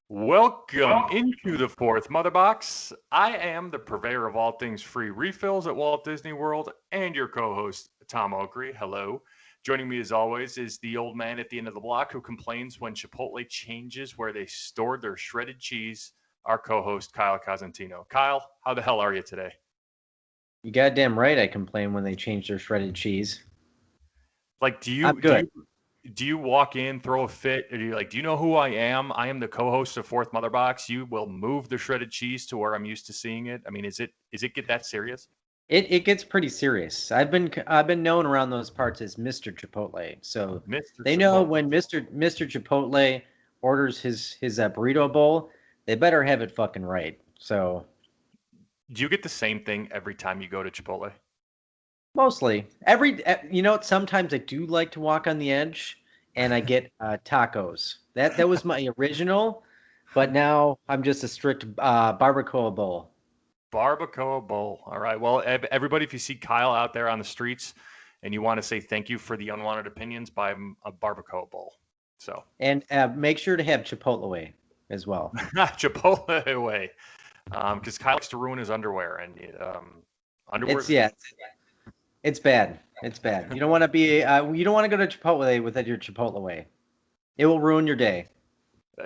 Welcome into the fourth Mother Box. I am the purveyor of all things free refills at Walt Disney World and your co host, Tom Oakry. Hello. Joining me as always is the old man at the end of the block who complains when Chipotle changes where they stored their shredded cheese, our co host, Kyle Cosentino. Kyle, how the hell are you today? You goddamn right I complain when they change their shredded cheese. Like, do I'm you do good. you do you walk in, throw a fit, or do you know who I am? I am the co-host of Fourth Mother Box. You will move the shredded cheese to where I'm used to seeing it. I mean, is it get that serious? It gets pretty serious. I've been known around those parts as Mr. Chipotle. So Mr. they know Chipotle. when Mr. Chipotle orders his burrito bowl, they better have it fucking right. So Do you get the same thing every time you go to Chipotle? mostly sometimes I do like to walk on the edge and I get tacos. That was my original, but now I'm just a strict barbacoa bowl. Barbacoa bowl. All right. Well, everybody, if you see Kyle out there on the streets and you want to say thank you for the unwanted opinions, buy him a barbacoa bowl. So, And make sure to have Chipotle as well. Chipotle way. Because Kyle likes to ruin his underwear, and underwear It's is good. yeah, it's bad. It's bad. You don't want to go to Chipotle without your Chipotle way. It will ruin your day.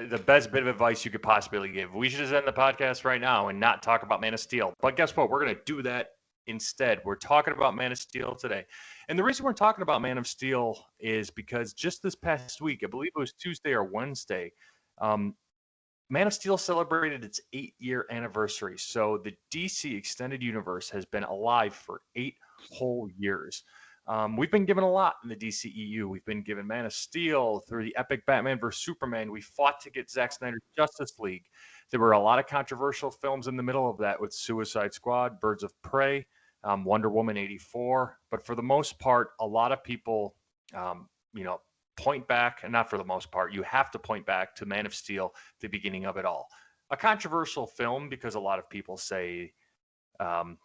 The best bit of advice you could possibly give. We should just end the podcast right now and not talk about Man of Steel. But guess what? We're going to do that instead. We're talking about Man of Steel today. And the reason we're talking about Man of Steel is because just this past week, I believe it was Tuesday or Wednesday, um, Man of Steel celebrated its 8-year anniversary. So the DC Extended Universe has been alive for 8 whole years. We've been given a lot in the DCEU. We've been given Man of Steel through the epic Batman vs Superman. We fought to get Zack Snyder's Justice League. There were a lot of controversial films in the middle of that with Suicide Squad, Birds of Prey, Wonder Woman 84. But for the most part, a lot of people, um, you know, point back, and not for the most part, you have to point back to Man of Steel, the beginning of it all. A controversial film because a lot of people say um,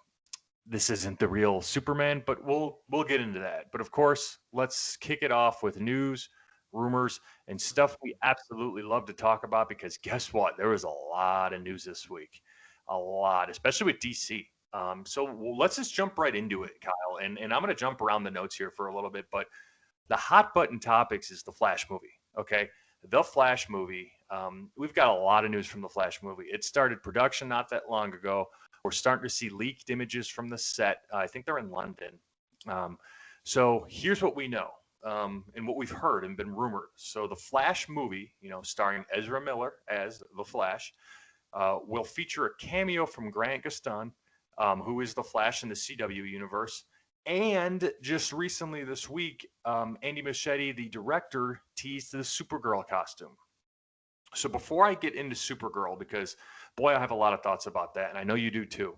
this isn't the real Superman, but we'll get into that. But of course, let's kick it off with news, rumors, and stuff we absolutely love to talk about because guess what? There was a lot of news this week, a lot, especially with DC. So let's just jump right into it, Kyle. And I'm going to jump around the notes here for a little bit, but the hot button topics is the Flash movie. Okay, the Flash movie. We've got a lot of news from the Flash movie. It started production not that long ago. We're starting to see leaked images from the set. I think they're in London. Um, so here's what we know and what we've heard and been rumored. So the Flash movie, starring Ezra Miller as the Flash, will feature a cameo from Grant Gustin, who is the Flash in the CW universe. And just recently this week, Andy Muschietti, the director, teased the Supergirl costume. So before I get into Supergirl, because boy, I have a lot of thoughts about that, and I know you do too.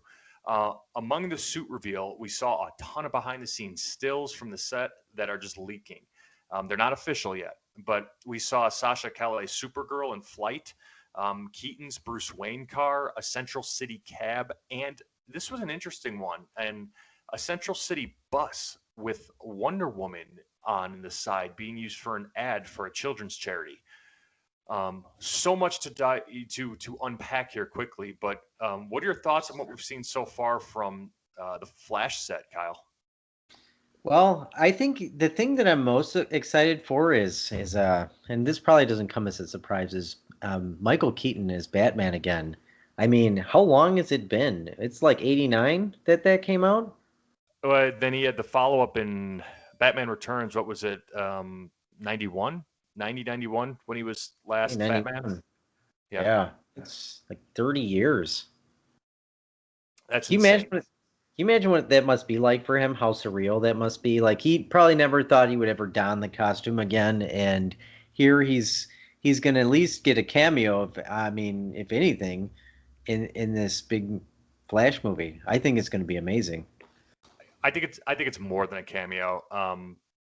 Among the suit reveal, we saw a ton of behind the scenes stills from the set that are just leaking. They're not official yet, but we saw Sasha Calais Supergirl in flight, Keaton's Bruce Wayne car, a Central City cab, and this was an interesting one, and a Central City bus with Wonder Woman on the side being used for an ad for a children's charity. So much to unpack here quickly, but what are your thoughts on what we've seen so far from the Flash set, Kyle? Well, I think the thing that I'm most excited for is and this probably doesn't come as a surprise is Michael Keaton as Batman again. I mean, how long has it been? It's like 89 that came out. Then he had the follow up in Batman Returns. What was it? 91, 90, 91 when he was last Batman. 91. Yeah, Yeah, it's like 30 years. that's Can you imagine insane. what that must be like for him? How surreal that must be. Like he probably never thought he would ever don the costume again, and here he's gonna at least get a cameo of, I mean, if anything, in this big Flash movie. I think it's gonna be amazing. I think it's more than a cameo.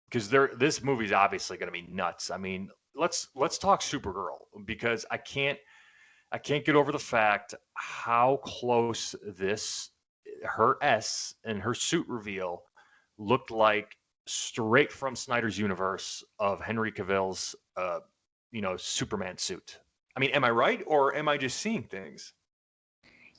Because this movie's obviously going to be nuts. I mean, let's talk Supergirl because I can't get over the fact how close this her S and her suit reveal looked like straight from Snyder's universe of Henry Cavill's Superman suit. I mean, am I right or am I just seeing things?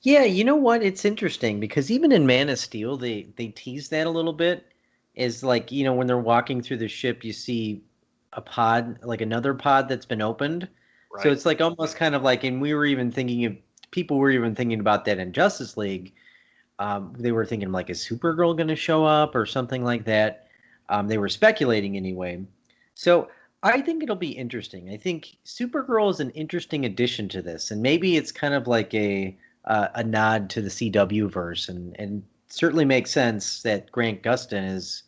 Yeah, you know what? It's interesting because even in Man of Steel, they tease that a little bit. Is like, when they're walking through the ship, you see a pod, like another pod that's been opened. So Right. it's like almost kind of like, and we were even thinking of people were even thinking about that in Justice League. They were thinking like, is Supergirl going to show up or something like that? They were speculating anyway. So I think it'll be interesting. I think Supergirl is an interesting addition to this, and maybe it's kind of like a nod to the CW verse, and certainly makes sense that Grant Gustin is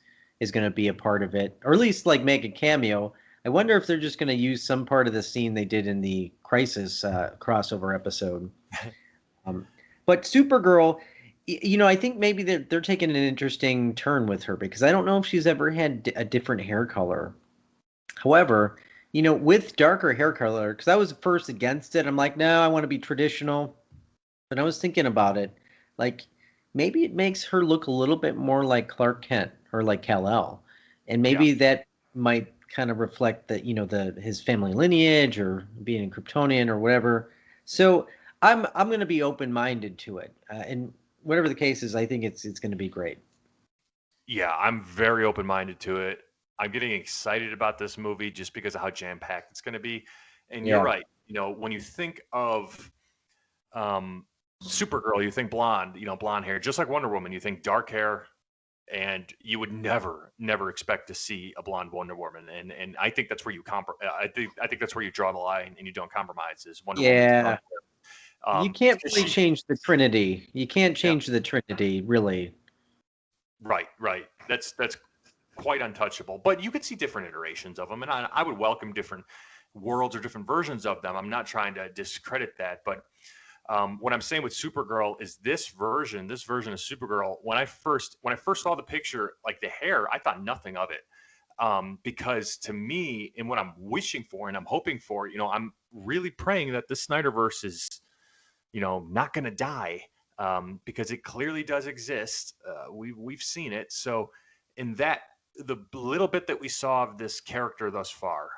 going to be a part of it, or at least like make a cameo. I wonder if they're just going to use some part of the scene they did in the Crisis crossover episode. Um, but Supergirl, I think maybe they're taking an interesting turn with her because I don't know if she's ever had a different hair color. However, with darker hair color, because I was first against it, I'm like, no, I want to be traditional. But I was thinking about it, like maybe it makes her look a little bit more like Clark Kent or like Kal-El, and Yeah. maybe that might kind of reflect that the his family lineage or being a Kryptonian or whatever. So I'm going to be open minded to it, and whatever the case is, I think it's going to be great. Yeah, I'm very open minded to it. I'm getting excited about this movie just because of how jam packed it's going to be. And you're Yeah, right. When you think of um, Supergirl, you think blonde, blonde hair, just like Wonder Woman, you think dark hair, and you would never expect to see a blonde Wonder Woman. And I think that's where I think that's where you draw the line and you don't compromise is Wonder Woman's dark yeah. hair. You can't Because really change the Trinity. You can't yeah, change the Trinity, really. right. That's quite untouchable. But you could see different iterations of them, and I would welcome different worlds or different versions of them. I'm not trying to discredit that, but what I'm saying with Supergirl is this version of Supergirl. When I first saw the picture, like the hair, I thought nothing of it. Because to me, and what I'm wishing for and I'm hoping for, I'm really praying that the Snyderverse is, not going to die, because it clearly does exist. We've seen it. So, in that the little bit that we saw of this character thus far,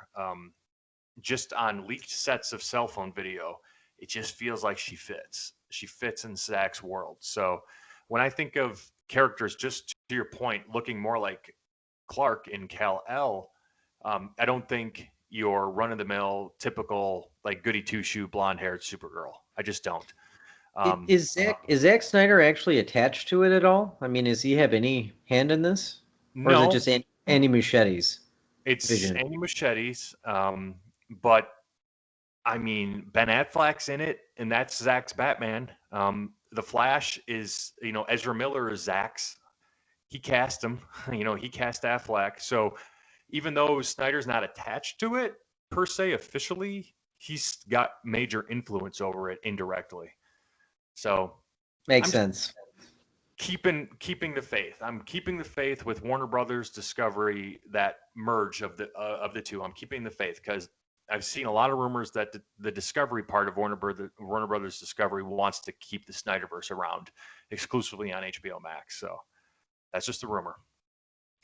just on leaked sets of cell phone video, it just feels like she fits. She fits in Zach's world. So when I think of characters, just to your point, looking more like Clark in Kal El, I don't think your run of the mill, typical like goody two shoe blonde haired Supergirl. I just don't. Um, Is Zack Snyder actually attached to it at all? I mean, does he have any hand in this, or is it no, just Andy Muschietti's it's vision? Andy Machete's, but I mean, Ben Affleck's in it, and that's Zach's Batman. The Flash is, Ezra Miller is Zach's. He cast him, he cast Affleck. So even though Snyder's not attached to it per se officially, he's got major influence over it indirectly. So Makes I'm just sense. keeping the faith. I'm keeping the faith with Warner Brothers Discovery, that merge of the two. I'm keeping the faith because I've seen a lot of rumors that the Discovery part of Warner Brothers Discovery wants to keep the Snyderverse around exclusively on HBO Max. So that's just a rumor.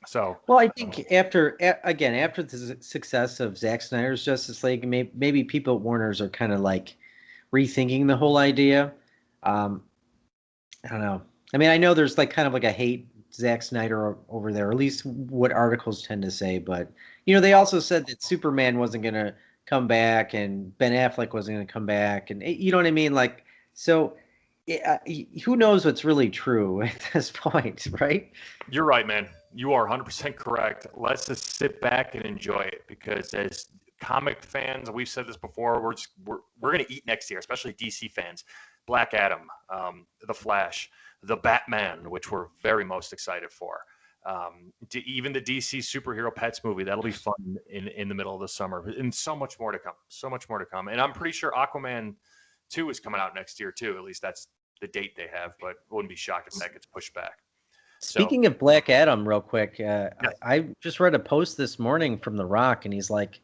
So Well, I think after the success of Zack Snyder's Justice League, maybe people at Warner's are kind of like rethinking the whole idea. Um, I don't know. I mean, I know there's like kind of like a hate Zack Snyder over there, or at least what articles tend to say. But they also said that Superman wasn't going to come back, and Ben Affleck wasn't going to come back, and you know what I mean. Like, so who knows what's really true at this point, right? you're right, man. You are 100% correct. Let's just sit back and enjoy it because as comic fans, we've said this before, we're going to eat next year, especially DC fans. Black Adam, The Flash, The Batman, which we're very most excited for. Even the DC superhero pets movie, that'll be fun in the middle of the summer. And so much more to come. So much more to come. And I'm pretty sure Aquaman 2 is coming out next year, too. At least that's the date they have, but wouldn't be shocked if that gets pushed back. So, Speaking of Black Adam, real quick, yeah. I just read a post this morning from The Rock, and he's like,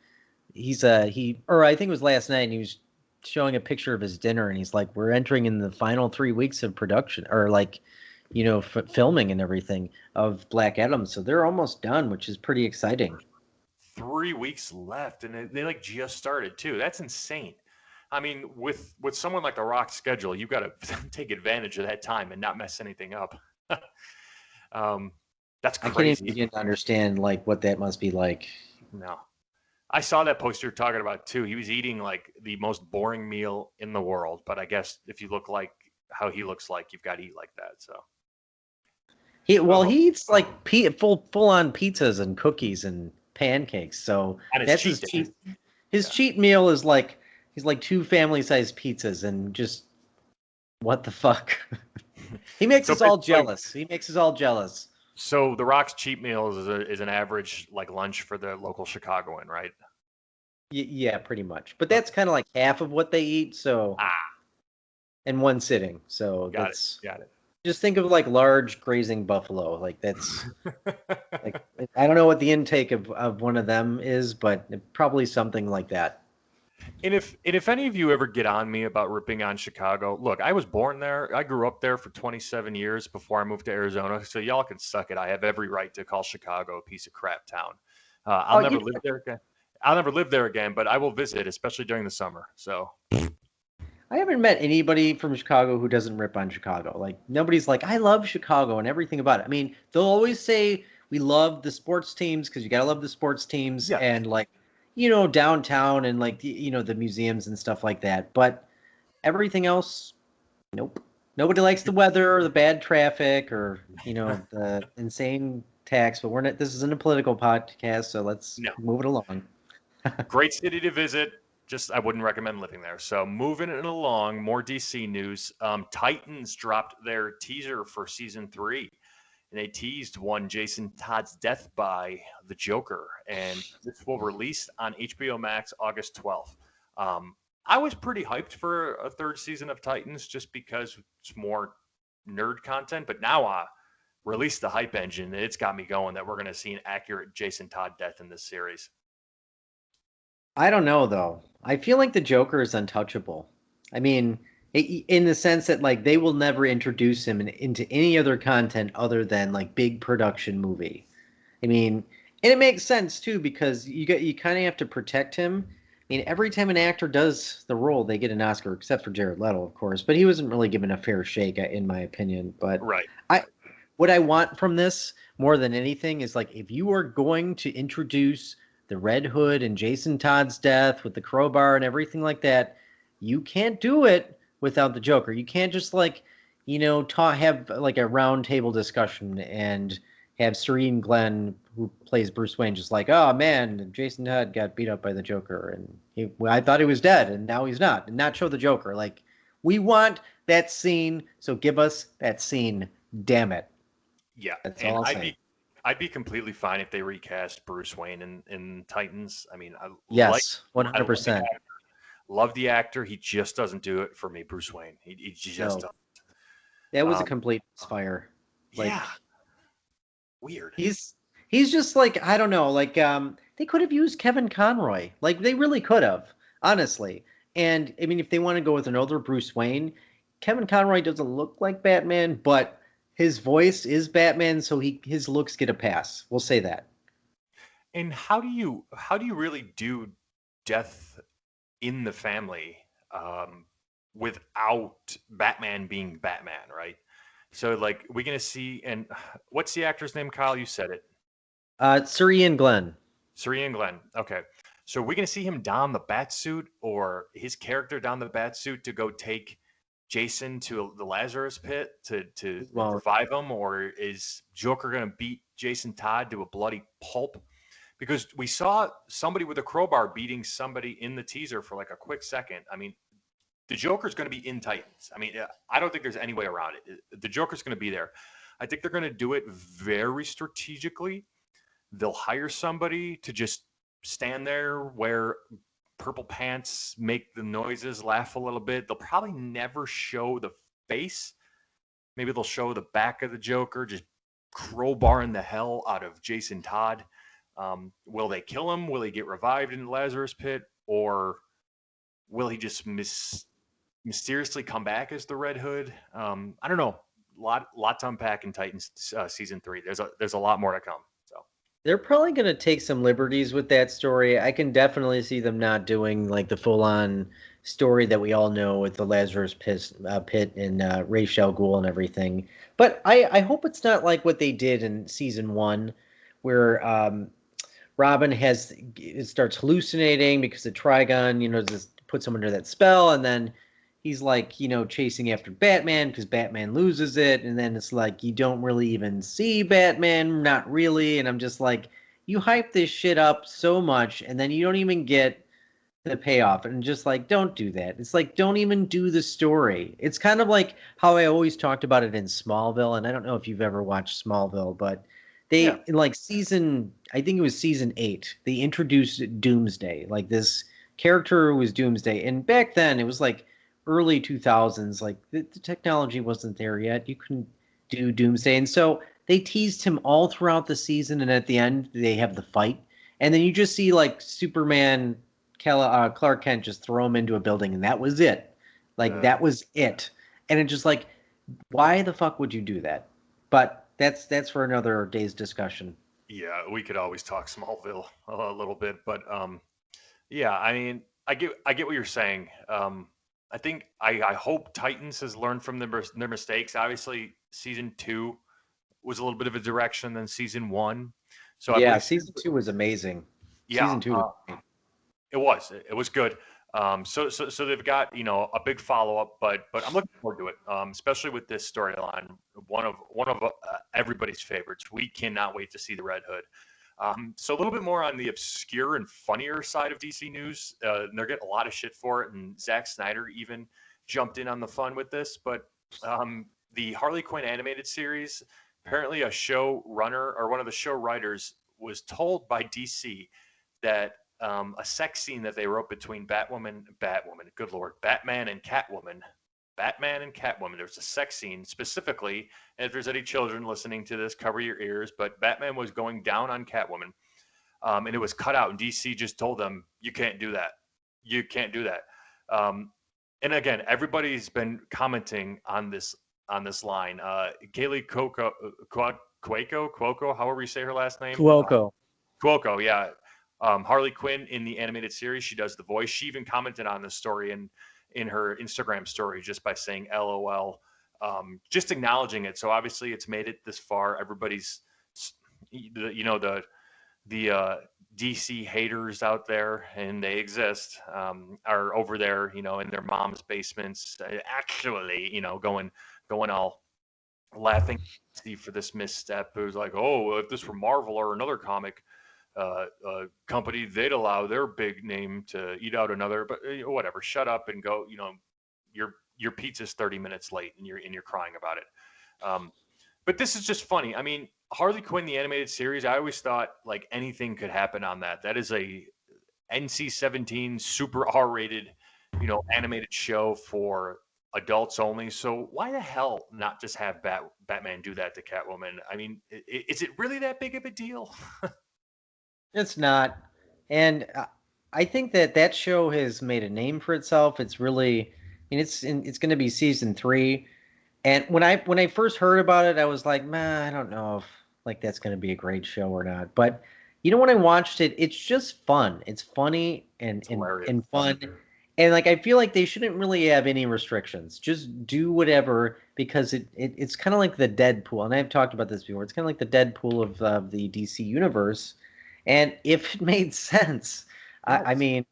or I think it was last night, and he was showing a picture of his dinner, and he's like, we're entering in the final 3 weeks of production, or like, filming and everything of Black Adam, so they're almost done, which is pretty exciting. 3 weeks left, and they like just started too. That's insane. I mean, with someone like The Rock's schedule, you got to take advantage of that time and not mess anything up. um, that's I can't even crazy. begin to understand like what that must be like. No, I saw that post you're talking about too. He was eating like the most boring meal in the world, but I guess if you look like how he looks like, you've got to eat like that. So, oh, He eats like full on pizzas and cookies and pancakes. So and his that's cheat day. his Yeah. cheat meal is like he's like two family sized pizzas and just what the fuck. He makes So us all basically, jealous. He makes us all jealous. so the Rock's cheat meal is an average like lunch for the local Chicagoan, right? Yeah, pretty much. But that's Okay. kind of like half of what they eat. So Ah, in one sitting. So got it. that's Got just think of like large grazing buffalo. Like that's it. like I don't know what the intake of one of them is, but probably something like that. And if any of you ever get on me about ripping on Chicago, look, I was born there. I grew up there for 27 years before I moved to Arizona. So y'all can suck it. I have every right to call Chicago a piece of crap town. I'll Oh, never live there again. I'll never live there again, but I will visit, especially during the summer. So I haven't met anybody from Chicago who doesn't rip on Chicago. Like nobody's like, I love Chicago and everything about it. I mean, they'll always say we love the sports teams because you gotta love the sports teams yeah, and like, downtown and like the museums and stuff like that. But everything else, nope. Nobody likes the weather or the bad traffic or the insane tax. But we're not. This isn't a political podcast, so let's no, move it along. great city to visit. Just I wouldn't recommend living there. So moving it along, more DC news. Titans dropped their teaser for season 3. And they teased one Jason Todd's death by the Joker, and this will release on HBO Max August 12th. I was pretty hyped for a third season of Titans just because it's more nerd content, but now release the hype engine. It's got me going that we're going to see an accurate Jason Todd death in this series. I don't know though. I feel like the Joker is untouchable. I mean, in the sense that like they will never introduce him into any other content other than like big production movie. I mean, and it makes sense too because you kind of have to protect him. I mean, every time an actor does the role, they get an Oscar, except for Jared Leto, of course. But he wasn't really given a fair shake, in my opinion. But Right. I, what I want from this more than anything is like if you are going to introduce the Red Hood and Jason Todd's death with the crowbar and everything like that, you can't do it without the Joker. You can't just like, have like a round table discussion and have Serene Glenn, who plays Bruce Wayne, just like, oh man, Jason Todd got beat up by the Joker, and I thought he was dead, and now he's not, and not show the Joker. Like, we want that scene, so give us that scene. Damn it. Yeah, That's and all I'll I'd say. be I'd be completely fine if they recast Bruce Wayne in Titans. I mean, Yes, I love the 100%. actor. Love the actor. He just doesn't do it for me, Bruce Wayne. He just No, doesn't. that was a Um, complete misfire. yeah, Like, weird. he's just like I don't know, like they could have used Kevin Conroy. Like they really could have, honestly. And I mean if they want to go with an older Bruce Wayne, Kevin Conroy doesn't look like Batman, but his voice is Batman, so his looks get a pass. We'll say that. And how do you really do death in the family um, without Batman being Batman, right? So like we're gonna see, and what's the actor's name, Kyle? You said it. Suri and Glenn. Sir Glenn. Okay. So we're gonna see him don the bat suit or his character don the bat suit to go take Jason to the Lazarus pit to Well, revive him, or is Joker gonna beat Jason Todd to a bloody pulp? Because we saw somebody with a crowbar beating somebody in the teaser for like a quick second. I mean, the Joker's going to be in Titans. I mean, I don't think there's any way around it. The Joker's going to be there. I think they're going to do it very strategically. They'll hire somebody to just stand there, wear purple pants, make the noises, laugh a little bit. They'll probably never show the face. Maybe they'll show the back of the Joker, just crowbarring the hell out of Jason Todd. Will they kill him? Will he get revived in the Lazarus pit? Or will he just mysteriously come back as the Red Hood? I don't know. Lot to unpack in Titans season 3. There's a lot more to come. So They're probably going to take some liberties with that story. I can definitely see them not doing like the full-on story that we all know with the Pit and Ra's al Ghul and everything. But I hope it's not like what they did in season one, where Robin starts hallucinating because the Trigon, just puts him under that spell, and then he's like, chasing after Batman because Batman loses it, and then it's like you don't really even see Batman, not really, and I'm just like, you hype this shit up so much, and then you don't even get the payoff, and just like, don't do that. It's like, don't even do the story. It's kind of like how I always talked about it in Smallville, and I don't know if you've ever watched Smallville, but Yeah. in like I think it was season 8, they introduced Doomsday, like this character who was Doomsday, and back then it was like early 2000s, like the technology wasn't there yet. You couldn't do Doomsday, and so they teased him all throughout the season, and at the end they have the fight, and then you just see like Superman, Clark Kent just throw him into a building, and that was it. Like Uh, that was it, and it just like, why the fuck would you do that? But that's for another day's discussion. yeah, we could always talk Smallville a little bit, but yeah, I mean, I get what you're saying. I think I hope Titans has learned from their mistakes. Obviously, season two was a little bit of a direction than season one. So I Yeah, believe, season 2 was amazing. yeah, Season 2 was great. it was good. So they've got a big follow up, but I'm looking forward to it, especially with this storyline. One of everybody's favorites. We cannot wait to see the Red Hood. So a little bit more on the obscure and funnier side of DC news. And they're getting a lot of shit for it, and Zack Snyder even jumped in on the fun with this. But the Harley Quinn animated series, apparently a show runner or one of the show writers was told by DC that a sex scene that they wrote between good lord, Batman and Catwoman. There's a sex scene specifically, and if there's any children listening to this, cover your ears. But Batman was going down on Catwoman, and it was cut out. And DC just told them, "You can't do that. You can't do that." And again, everybody's been commenting on this line. Kaylee Cuoco, however you say her last name. Cuoco. Cuoco, yeah. Harley Quinn in the animated series, she does the voice. She even commented on this story in her Instagram story just by saying LOL, just acknowledging it. So obviously it's made it this far. Everybody's, the DC haters out there, and they exist, are over there, in their mom's basements, actually, going all laughing for this misstep. It was like, oh, if this were Marvel or another comic company, they'd allow their big name to eat out another. But whatever, shut up and go. Your pizza's 30 minutes late, and you're crying about it. But this is just funny. I mean, Harley Quinn the animated series. I always thought like anything could happen on that. That is a NC-17 super R-rated, animated show for adults only. So why the hell not just have Batman do that to Catwoman? I mean, is it really that big of a deal? It's not. And I think that show has made a name for itself. It's really, I mean, it's going to be season 3. And when I first heard about it, I was like, man, I don't know if like that's going to be a great show or not. But when I watched it, it's just fun. It's funny and It's and, hilarious. and fun. And like I feel like they shouldn't really have any restrictions. Just do whatever because it's kind of like the Deadpool. And I've talked about this before. It's kind of like the Deadpool of the DC universe. And if it made sense, I Yes. mean,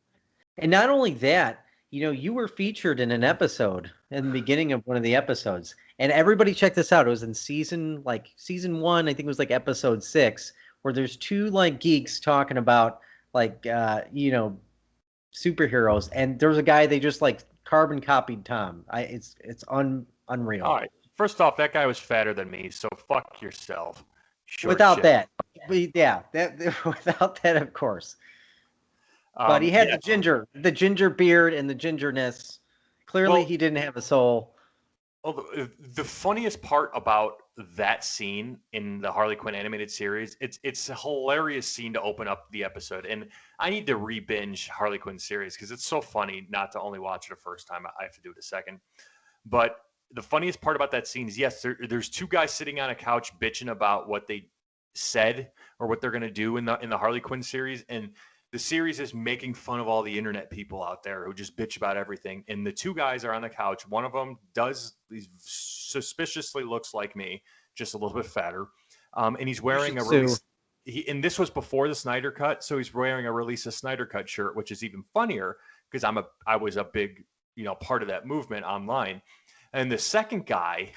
and not only that, you were featured in an episode in the beginning of one of the episodes, and everybody check this out. It was in season 1, I think it was like episode 6, where there's two like geeks talking about like superheroes, and there's a guy they just like carbon copied Tom. It's All unreal. right. First off, that guy was fatter than me, so fuck yourself. Short Without shit. that, yeah, that without that, of course. But he had Yeah. the ginger beard and the gingerness. Clearly, Well, he didn't have a soul. well, the funniest part about that scene in the Harley Quinn animated series, it's a hilarious scene to open up the episode, and I need to re-binge Harley Quinn series because it's so funny not to only watch it a first time. I have to do it a second. But the funniest part about that scene is yes, there's two guys sitting on a couch bitching about what they said or what they're going to do in the Harley Quinn series, and the series is making fun of all the internet people out there who just bitch about everything. And the two guys are on the couch. One of them he suspiciously looks like me, just a little bit fatter, and he's You wearing should a sue. release. And this was before the Snyder Cut, so he's wearing a release of Snyder Cut shirt, which is even funnier because I was a big part of that movement online. And the second guy,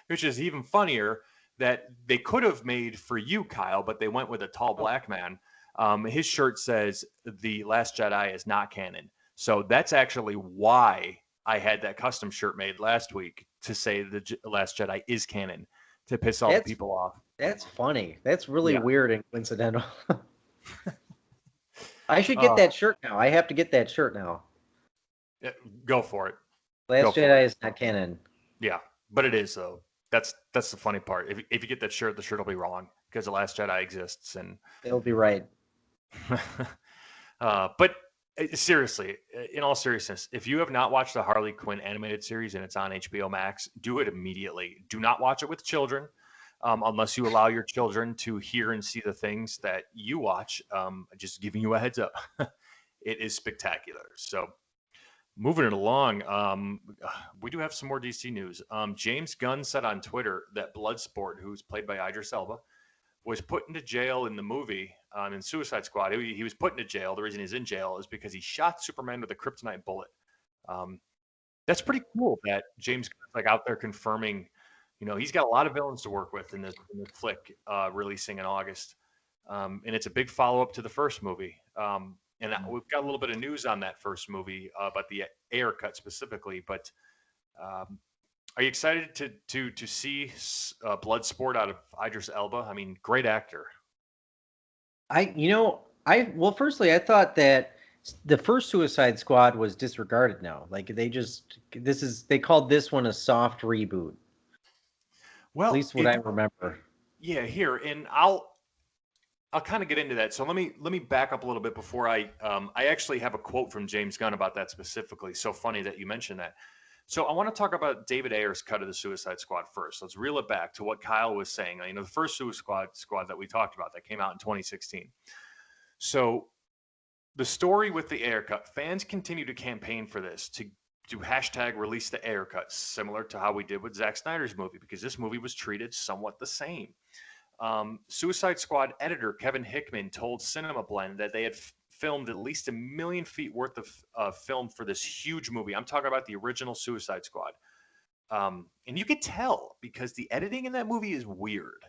which is even funnier, that they could have made for you, Kyle, but they went with a tall black man. His shirt says "The Last Jedi is not canon," so that's actually why I had that custom shirt made last week to say the Last Jedi is canon to piss all the That's people off. that's funny. That's really Yeah, weird and coincidental. I should get uh, that shirt now. I have to get that shirt now. go for it. Go Last for it. Jedi is not canon. Yeah, but it is though. That's the funny part. If you get that shirt, the shirt will be wrong because the Last Jedi exists, and It'll be right. but seriously, in all seriousness, if you have not watched the Harley Quinn animated series and it's on HBO Max, do it immediately. Do not watch it with children, unless you allow your children to hear and see the things that you watch. Just giving you a heads up. It is spectacular. So moving it along, we do have some more DC news. James Gunn said on Twitter that Bloodsport, who's played by Idris Elba, was put into jail in the movie in Suicide Squad. He was put into jail. The reason he's in jail is because he shot Superman with a kryptonite bullet. Um, that's pretty cool that James Gunn's like out there confirming. He's got a lot of villains to work with in this flick releasing in August, and it's a big follow up to the first movie. And we've got a little bit of news on that first movie about the Ayer cut specifically. But um, are you excited to see Bloodsport out of Idris Elba? I mean, great actor. Firstly, I thought that the first Suicide Squad was disregarded now. Like they called this one a soft reboot. At Well, least what I remember. yeah, here, and I'll kind of get into that. So let me back up a little bit before I actually have a quote from James Gunn about that specifically. So funny that you mentioned that. So I want to talk about David Ayer's cut of the Suicide Squad first. Let's reel it back to what Kyle was saying. The first Suicide Squad that we talked about that came out in 2016. So the story with the Ayer cut, fans continue to campaign for this to do hashtag release the Ayer cut, similar to how we did with Zack Snyder's movie, because this movie was treated somewhat the same. Suicide Squad editor Kevin Hickman told Cinema Blend that they had filmed at least 1,000,000 feet worth of film for this huge movie. I'm talking about the original Suicide Squad. And you could tell because the editing in that movie is weird.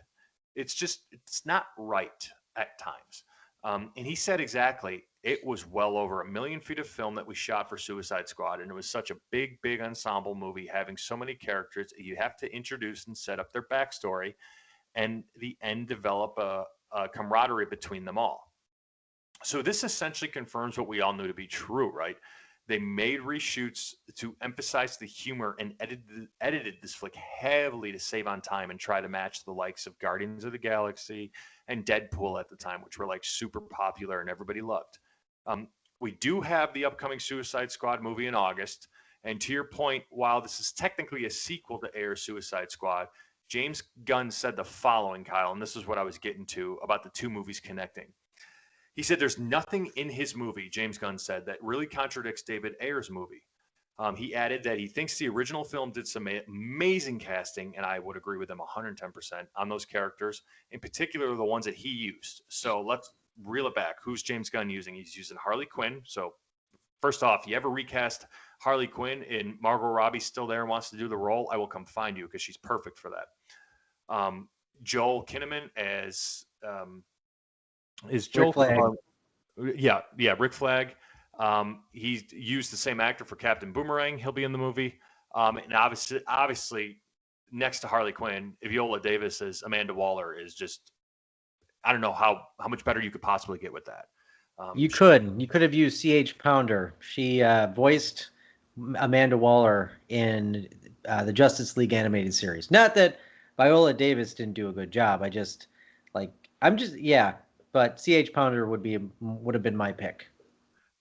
It's not right at times. And he said exactly, it was well over 1,000,000 feet of film that we shot for Suicide Squad. And it was such a big, big ensemble movie having so many characters. You have to introduce and set up their backstory and the end develop a camaraderie between them all. So this essentially confirms what we all knew to be true, right? They made reshoots to emphasize the humor and edited this flick heavily to save on time and try to match the likes of Guardians of the Galaxy and Deadpool at the time, which were like super popular and everybody loved. We do have the upcoming Suicide Squad movie in August. And to your point, while this is technically a sequel to Ayer's Suicide Squad, James Gunn said the following, Kyle, and this is what I was getting to about the two movies connecting. He said there's nothing in his movie, James Gunn said, that really contradicts David Ayer's movie. He added that he thinks the original film did some amazing casting, and I would agree with him 110% on those characters, in particular the ones that he used. So let's reel it back. Who's James Gunn using? He's using Harley Quinn. So first off, you ever recast Harley Quinn and Margot Robbie's still there and wants to do the role, I will come find you because she's perfect for that. Joel Kinnaman as is Rick Joel. Flag. Yeah, Rick Flag. He's used the same actor for Captain Boomerang. He'll be in the movie. And obviously, next to Harley Quinn, Viola Davis as Amanda Waller is just, I don't know how much better you could possibly get with that. You could have used C.H. Pounder. She voiced Amanda Waller in the Justice League animated series. Not that Viola Davis didn't do a good job. But C.H. Pounder would have been my pick.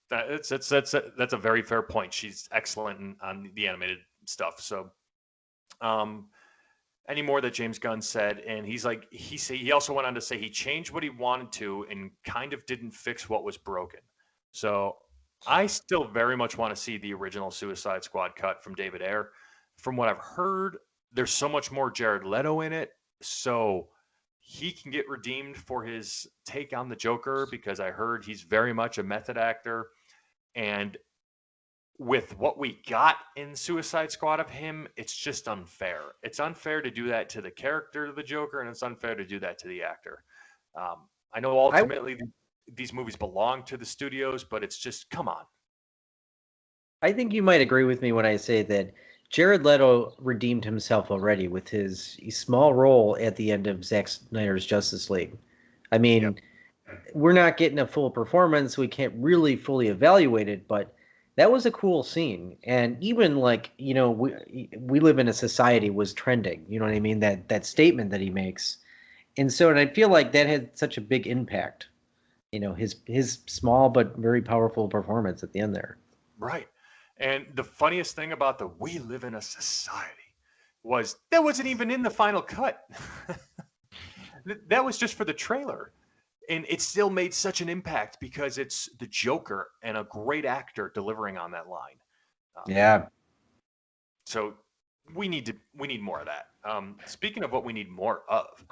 That's a very fair point. She's excellent on the animated stuff. So, any more that James Gunn said, and he also went on to say he changed what he wanted to and kind of didn't fix what was broken. So I still very much want to see the original Suicide Squad cut from David Ayer. From what I've heard, there's so much more Jared Leto in it, so he can get redeemed for his take on the Joker because I heard he's very much a method actor, and with what we got in Suicide Squad of him, it's just unfair. It's unfair to do that to the character of the Joker, and it's unfair to do that to the actor. I know I ultimately these movies belong to the studios, but it's just come on. I think you might agree with me when I say that Jared Leto redeemed himself already with his small role at the end of Zack Snyder's Justice League. I mean, Yep. we're not getting a full performance. We can't really fully evaluate it, but that was a cool scene. And even like, we live in a society was trending, you know what I mean? That statement that he makes. And I feel like that had such a big impact, his small but very powerful performance at the end there. Right. And the funniest thing about the "we live in a society" was that wasn't even in the final cut. That was just for the trailer. And it still made such an impact because it's the Joker and a great actor delivering on that line. Um, Yeah. so we need more of that. Speaking of what we need more of,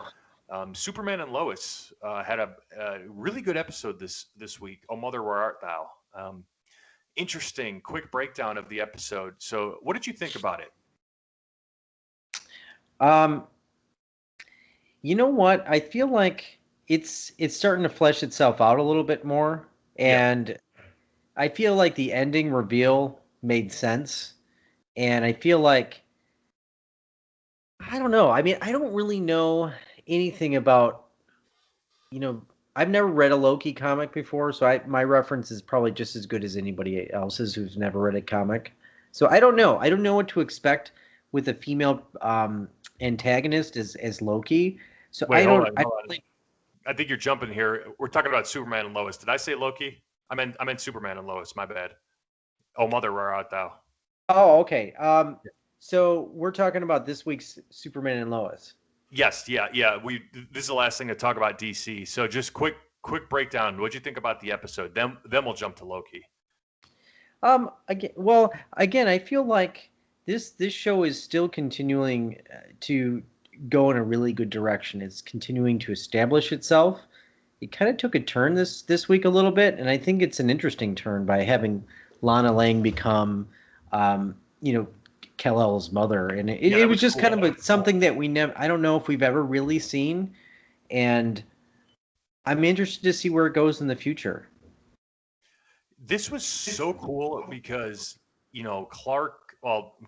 Superman and Lois had a really good episode this week. Oh mother, where art thou? Interesting, quick breakdown of the episode. So, what did you think about it? Um, you know what? I feel like it's starting to flesh itself out a little bit more, Yeah, and I feel like the ending reveal made sense, and I feel like I don't know. I mean, I don't really know anything about, you know, I've never read a Loki comic before, so my reference is probably just as good as anybody else's who's never read a comic. So I don't know. I don't know what to expect with a female antagonist as Loki. So wait, hold on, I hold don't on. really. I think you're jumping here. We're talking about Superman and Lois. Did I say Loki? I meant Superman and Lois. My bad. Oh mother, where art thou? Oh, okay. So we're talking about this week's Superman and Lois. Yes, yeah, yeah. This is the last thing to talk about DC. So just quick breakdown. What'd you think about the episode? Then we'll jump to Loki. Again, I feel like this show is still continuing to go in a really good direction. It's continuing to establish itself. It kind of took a turn this week a little bit, and I think it's an interesting turn by having Lana Lang become, um, you know, Kal-El's mother, and Yeah, it that was was just cool. kind of something that we never. I don't know if we've ever really seen, and I'm interested to see where it goes in the future. This was so cool because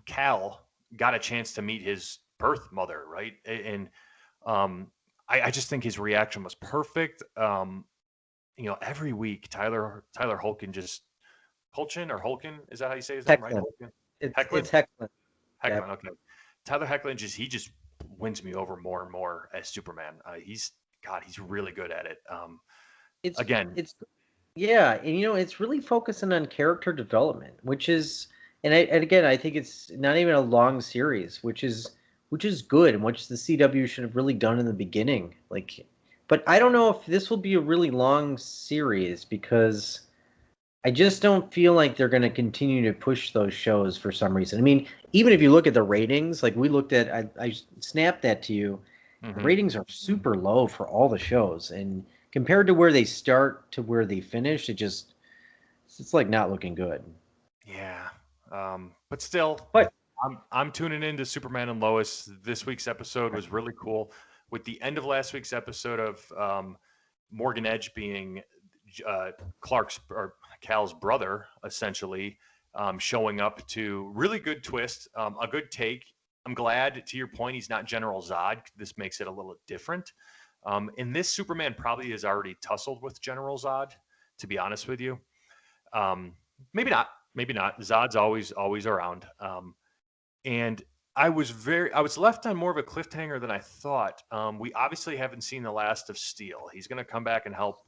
Cal got a chance to meet his birth mother, right? And um, I just think his reaction was perfect. Every week Tyler Hulkin or Hulkin, is that how you say his name, right? Hecklin. Hulkin, It's Hecklin, Hecklin. Hecklin. Yep. Okay, Tyler Hecklin he just wins me over more and more as Superman. He's really good at it. It's Again, it's Yeah, and it's really focusing on character development, which is, and again, I think it's not even a long series, which is good, and which the CW should have really done in the beginning. Like, but I don't know if this will be a really long series because I just don't feel like they're going to continue to push those shows for some reason. I mean, even if you look at the ratings, like we looked at, I snapped that to you. The mhm. ratings are super low for all the shows, and compared to where they start to where they finish, it's like not looking good. Yeah, but still, But I'm tuning into Superman and Lois. This week's episode was really cool. With the end of last week's episode of Morgan Edge being uh, Clark's or Cal's brother, essentially showing up to really good twist, a good take. I'm glad, to your point, he's not General Zod. This makes it a little different. And this Superman probably has already tussled with General Zod, to be honest with you. Um, maybe not. Maybe not. Zod's always around. And I was left on more of a cliffhanger than I thought. We obviously haven't seen the last of Steel. He's going to come back and help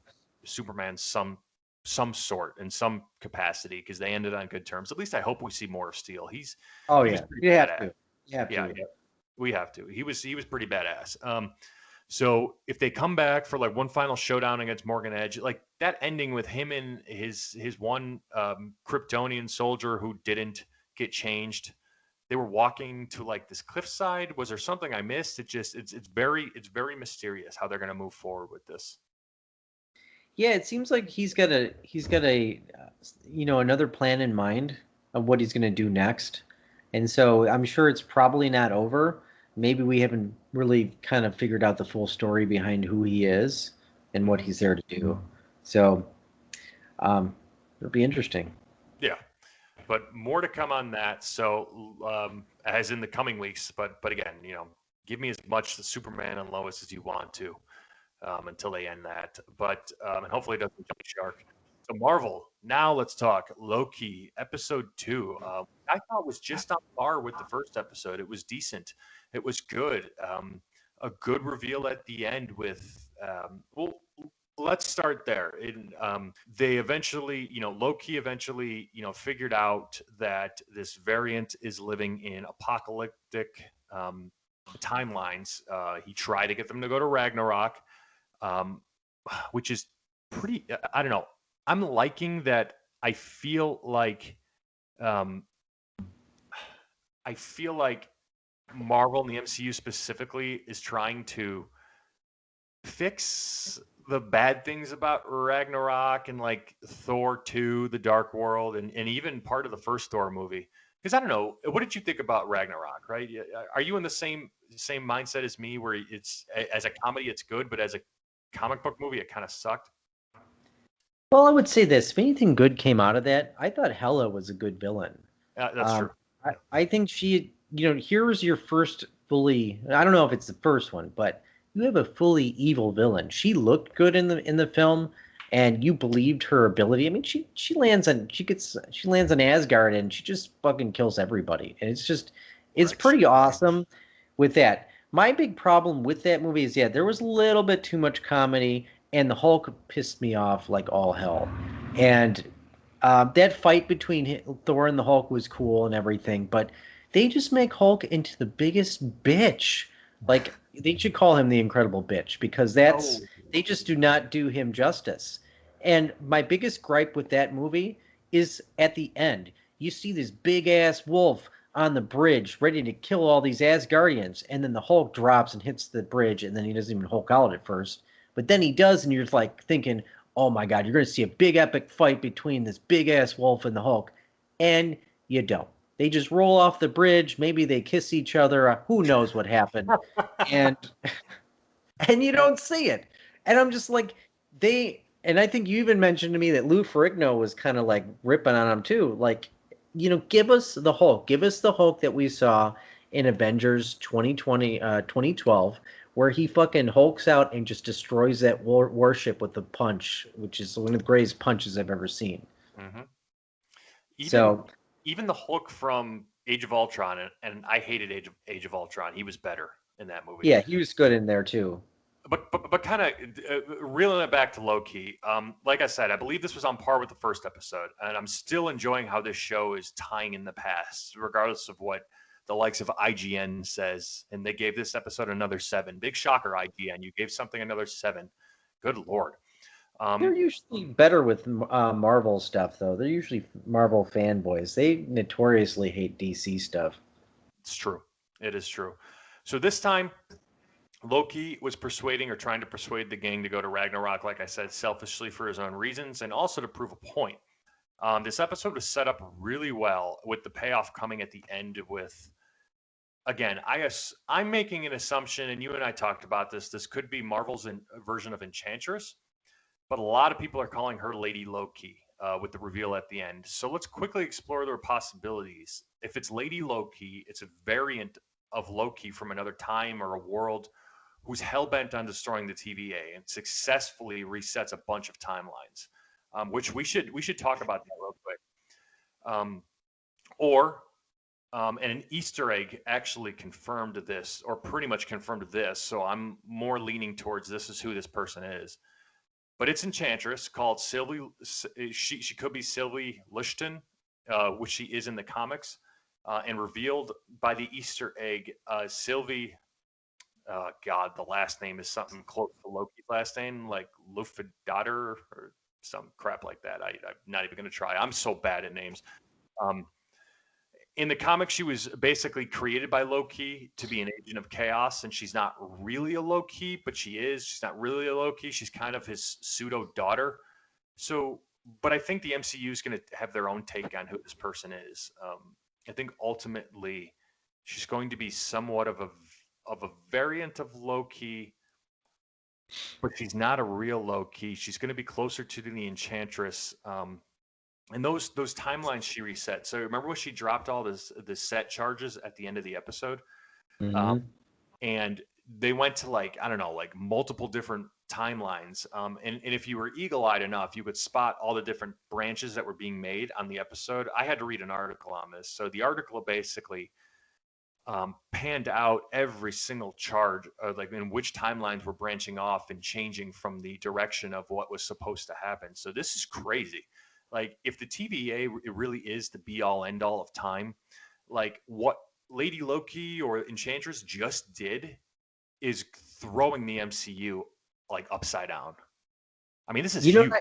Superman some sort in some capacity because they ended on good terms. At least I hope we see more of Steel. oh He was yeah, pretty you have badass. to, you have Yeah, to. yeah. We have to. He was pretty badass. So if they come back for like one final showdown against Morgan Edge, like that ending with him and his one Kryptonian soldier who didn't get changed, they were walking to like this cliffside. Was there something I missed? It's very mysterious how they're going to move forward with this. Yeah, it seems like he's got a another plan in mind of what he's gonna do next, and so I'm sure it's probably not over. Maybe we haven't really kind of figured out the full story behind who he is and what Mhm. he's there to do. So um, it'll be interesting. Yeah, but more to come on that. So as in the coming weeks, but again, give me as much the Superman and Lois as you want to. Until they end that. But and hopefully it doesn't jump the shark. So Marvel. Now let's talk Loki episode 2. I thought was just on par with the first episode. It was decent. It was good. A good reveal at the end with well. Let's start there. They eventually, Loki eventually, figured out that this variant is living in apocalyptic timelines. He tried to get them to go to Ragnarok, um, which is pretty. I don't know. I'm liking that. Um, I feel like Marvel and the MCU specifically is trying to fix the bad things about Ragnarok and like Thor 2, The Dark World, and even part of the first Thor movie. Because I don't know, what did you think about Ragnarok? Right? Are you in the same mindset as me, where as a comedy it's good, but as a comic book movie it kind of sucked? Well, I would say this: if anything good came out of that, I thought Hela was a good villain. That's true. Um, I think she, here's your first fully. I don't know if it's the first one, but you have a fully evil villain. She looked good in the film, and you believed her ability. I mean, she lands on Asgard and she just fucking kills everybody, and it's Right. pretty awesome with that. My big problem with that movie is, yeah, there was a little bit too much comedy, and the Hulk pissed me off like all hell, and that fight between Thor and the Hulk was cool and everything, but they just make Hulk into the biggest bitch. Like they should call him the Incredible Bitch because Oh, they just do not do him justice. And my biggest gripe with that movie is at the end. You see this big ass wolf on the bridge ready to kill all these Asgardians, and then the Hulk drops and hits the bridge, and then he doesn't even Hulk out at first. But then he does, and you're just like thinking, oh my god, you're going to see a big epic fight between this big ass wolf and the Hulk, and you don't. They just roll off the bridge. Maybe they kiss each other. Who knows what happened? And and you don't see it. And I'm just like, they. And I think you even mentioned to me that Lou Ferrigno was kind of like ripping on him too. Like, give us the Hulk. Give us the Hulk that we saw in Avengers 2020, 2012, where he fucking hulks out and just destroys that warship with the punch, which is one of the greatest punches I've ever seen. hmm even So even the Hulk from Age of Ultron, and I hated Age of Ultron. He was better in that movie. yeah, he was good in there too. But kind of reeling it back to Loki. Like I said, I believe this was on par with the first episode, and I'm still enjoying how this show is tying in the past, regardless of what the likes of IGN says. And they gave this episode another 7. Big shocker, IGN. You gave something another 7. Good lord. They're Um, usually better with Marvel stuff, though. They're usually Marvel fanboys. They notoriously hate DC stuff. it's true. It is true. So this time, Loki was persuading or trying to persuade the gang to go to Ragnarok, like I said, selfishly for his own reasons and also to prove a point. This episode was set up really well with the payoff coming at the end with, again, I'm making an assumption, and you and I talked about this. This could be Marvel's version of Enchantress, but a lot of people are calling her Lady Loki with the reveal at the end. So let's quickly explore their possibilities. If it's Lady Loki, it's a variant of Loki from another time or a world who's hell bent on destroying the TVA and successfully resets a bunch of timelines, which we should talk about that real quick. Um, or and an Easter egg actually confirmed this, or pretty much confirmed this. So I'm more leaning towards this is who this person is. But it's Enchantress called Sylvie. She could be Sylvie Lichten, which she is in the comics. and revealed by the Easter egg. Sylvie, God, the last name is something close to Loki's last name, like Lufidater or some crap like that. I'm not even going to try. I'm so bad at names. Um, in the comics, she was basically created by Loki to be an agent of chaos, and she's not really a Loki, but she is. She's not really a Loki. She's kind of his pseudo daughter. So, but I think the MCU is going to have their own take on who this person is. I think ultimately she's going to be somewhat of a variant of Loki, but she's not a real Loki. She's going to be closer to the Enchantress. And those timelines she reset. So remember when she dropped all the set charges at the end of the episode, Mm-hmm. and they went to like I don't know, like multiple different timelines. And if you were eagle-eyed enough, you could spot all the different branches that were being made on the episode. I had to read an article on this. So the article basically panned out every single charge, like in which timelines were branching off and changing from the direction of what was supposed to happen. So this is crazy. Like if the TVA it really is the be all end all of time, like what Lady Loki or Enchantress just did is throwing the MCU like upside down. I mean, this is You know, huge.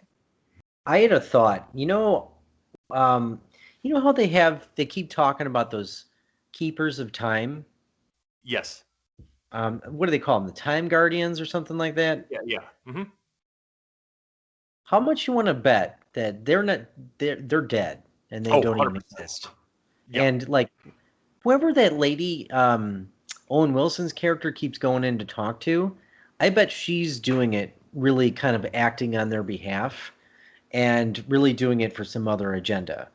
I had a thought. You know how they keep talking about those keepers of time. Yes. What do they call them? The Time Guardians or something like that? Yeah. Yeah. How much you want to bet that they're dead and they Oh, don't even 100%. exist? Yep. And like whoever that lady, Owen Wilson's character keeps going in to talk to, I bet she's doing it really kind of acting on their behalf and really doing it for some other agenda.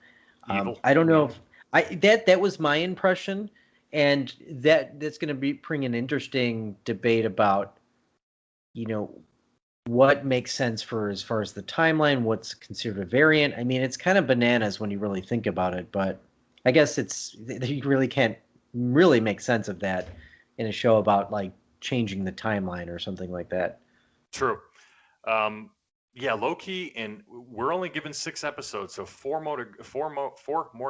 Evil. I don't know if that was my impression, and that's going to bring an interesting debate about, you know, what makes sense for as far as the timeline, what's considered a variant. I mean, it's kind of bananas when you really think about it, but I guess you really can't really make sense of that in a show about like changing the timeline or something like that. True. Um, yeah, Loki, and we're only given 6 episodes, so four more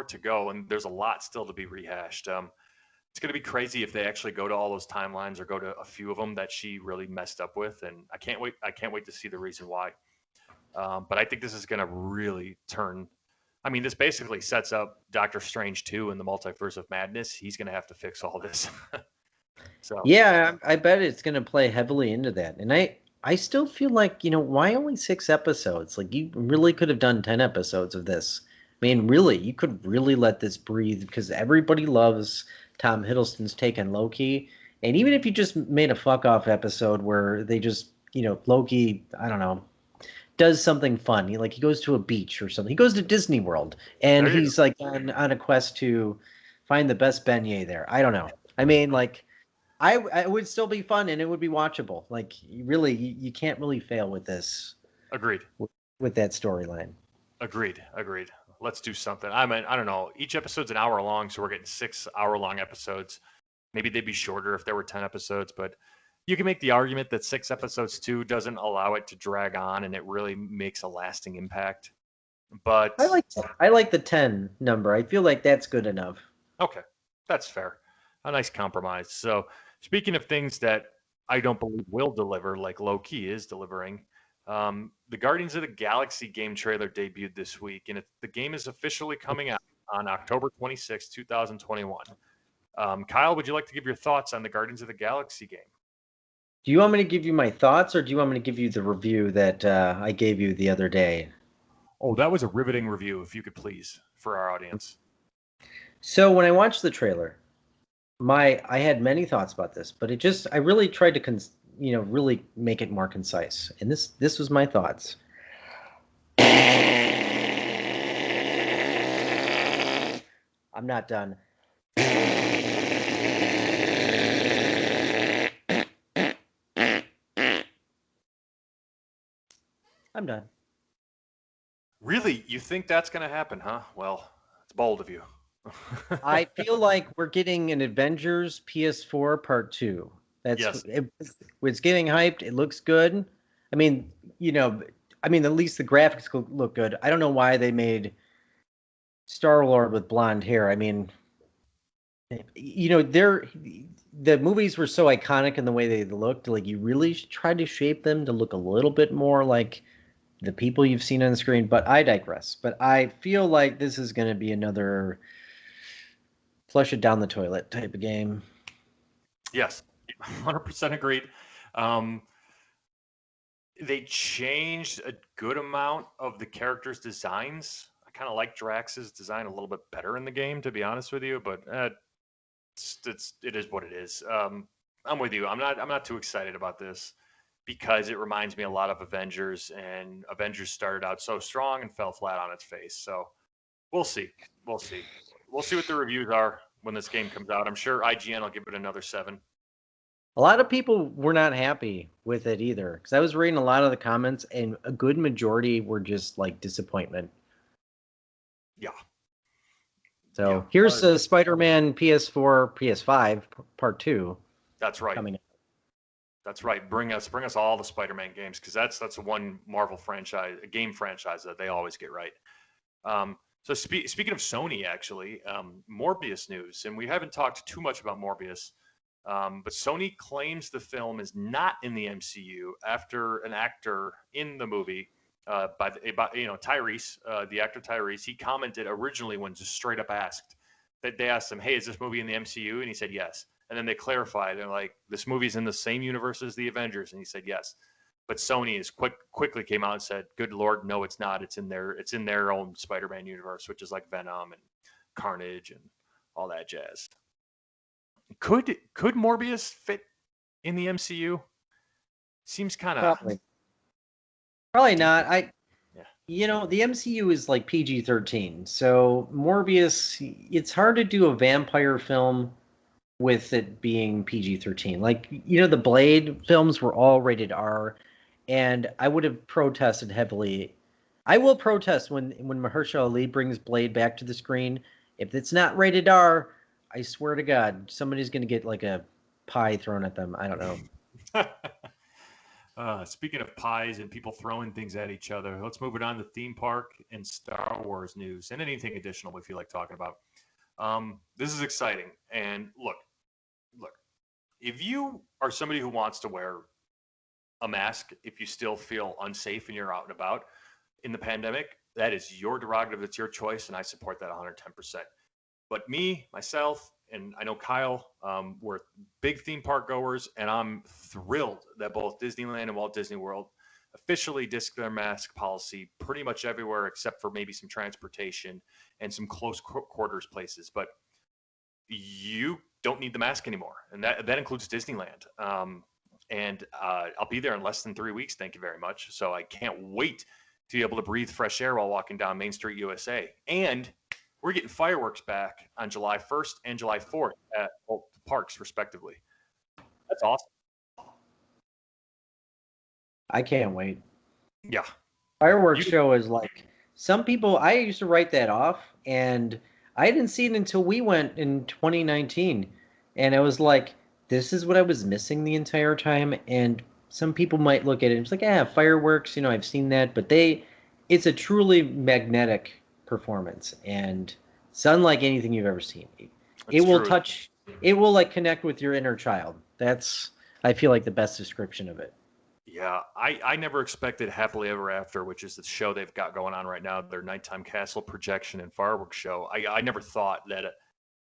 to go, and there's a lot still to be rehashed. It's going to be crazy if they actually go to all those timelines or go to a few of them that she really messed up with, and I can't wait. I can't wait to see the reason why. But I think this is going to really turn. I mean, this basically sets up Doctor Strange 2 in the Multiverse of Madness. He's going to have to fix all this. So Yeah, I bet it's going to play heavily into that. And I still feel like, why only 6 episodes? Like you really could have done 10 episodes of this. I mean, really, you could really let this breathe because everybody loves Tom Hiddleston's take on Loki. And even if you just made a fuck off episode where they just, Loki, I don't know, does something fun. He goes to a beach or something. He goes to Disney World and there you go. he's like on a quest to find the best beignet there. I don't know. I mean, like I would still be fun and it would be watchable. Like you can't really fail with this Agreed. with that storyline. Agreed. Agreed. Let's do something. I mean, I don't know. Each episode's an hour long, so we're getting 6 hour-long episodes. Maybe they'd be shorter if there were 10 episodes, but you can make the argument that 6 episodes too doesn't allow it to drag on and it really makes a lasting impact. But I like the 10 number. I feel like that's good enough. okay, that's fair. A nice compromise. So, speaking of things that I don't believe will deliver, like Loki is delivering, the Guardians of the Galaxy game trailer debuted this week, and the game is officially coming out on October 26, 2021. Kyle, would you like to give your thoughts on the Guardians of the Galaxy game? Do you want me to give you my thoughts or do you want me to give you the review that I gave you the other day? Oh, that was a riveting review, if you could please, for our audience. So when I watched the trailer, I had many thoughts about this, but I really tried to really make it more concise. And this was my thoughts. I'm not done. I'm done. Really? You think that's going to happen, huh? Well, it's bold of you. I feel like we're getting an Avengers PS4 Part 2. Yes. It's getting hyped. It looks good. I mean, at least the graphics look good. I don't know why they made Star-Lord with blonde hair. I mean, The movies were so iconic in the way they looked. Like you really tried to shape them to look a little bit more like the people you've seen on the screen. But I digress. But I feel like this is going to be another flush it down the toilet type of game. Yes, 100% agreed. Um, they changed a good amount of the characters' designs. I kind of like Drax's design a little bit better in the game, to be honest with you. But it is what it is. I'm with you. I'm not too excited about this because it reminds me a lot of Avengers, and Avengers started out so strong and fell flat on its face. So we'll see. We'll see. We'll see what the reviews are when this game comes out. I'm sure IGN will give it another 7. A lot of people were not happy with it either because I was reading a lot of the comments, and a good majority were just like disappointment. Yeah. So Yeah. here's Spider-Man PS4, PS5 Part 2 That's right. coming up. That's right. Bring us all the Spider-Man games because that's one Marvel franchise, a game franchise that they always get right. So speaking of Sony, actually, Morbius news, and we haven't talked too much about Morbius, but Sony claims the film is not in the MCU after an actor in the movie, Tyrese, the actor Tyrese, he commented originally when just straight up asked that they asked him, "Hey, is this movie in the MCU?" And he said yes. And then they clarified, they're like, "This movie's in the same universe as the Avengers," and he said yes. But Sony is quickly came out and said, "Good Lord, no, it's not. It's in their own Spider-Man universe, which is like Venom and Carnage and all that jazz." Could Morbius fit in the MCU? Seems kind of Probably not. yeah. The MCU is like PG-13, so Morbius, it's hard to do a vampire film with it being PG-13. Like, the Blade films were all rated R, and I would have protested heavily. I will protest when Mahershala Ali brings Blade back to the screen. If it's not rated R, I swear to God, somebody's going to get like a pie thrown at them. I don't know. Speaking of pies and people throwing things at each other, let's move it on to theme park and Star Wars news and anything additional we feel like talking about. This is exciting. And look, if you are somebody who wants to wear a mask, if you still feel unsafe and you're out and about in the pandemic, that is your prerogative. It's your choice, and I support that 110%. But me, myself, and I know Kyle, we're big theme park goers, and I'm thrilled that both Disneyland and Walt Disney World officially disc their mask policy pretty much everywhere except for maybe some transportation and some close quarters places. But you don't need the mask anymore, and that includes Disneyland. And I'll be there in less than 3 weeks. Thank you very much. So I can't wait to be able to breathe fresh air while walking down Main Street, USA. And we're getting fireworks back on July 1st and July 4th at both parks, respectively. That's awesome. I can't wait. Yeah. Fireworks show is like some people. I used to write that off, and I didn't see it until we went in 2019, and I was like, "This is what I was missing the entire time." And some people might look at it and it's like, "Yeah, fireworks. I've seen that," but it's a truly magnetic performance, and it's unlike anything you've ever seen. It will touch. It will like connect with your inner child. That's I feel like the best description of it. Yeah, I never expected Happily Ever After, which is the show they've got going on right now, their nighttime castle projection and fireworks show. I never thought that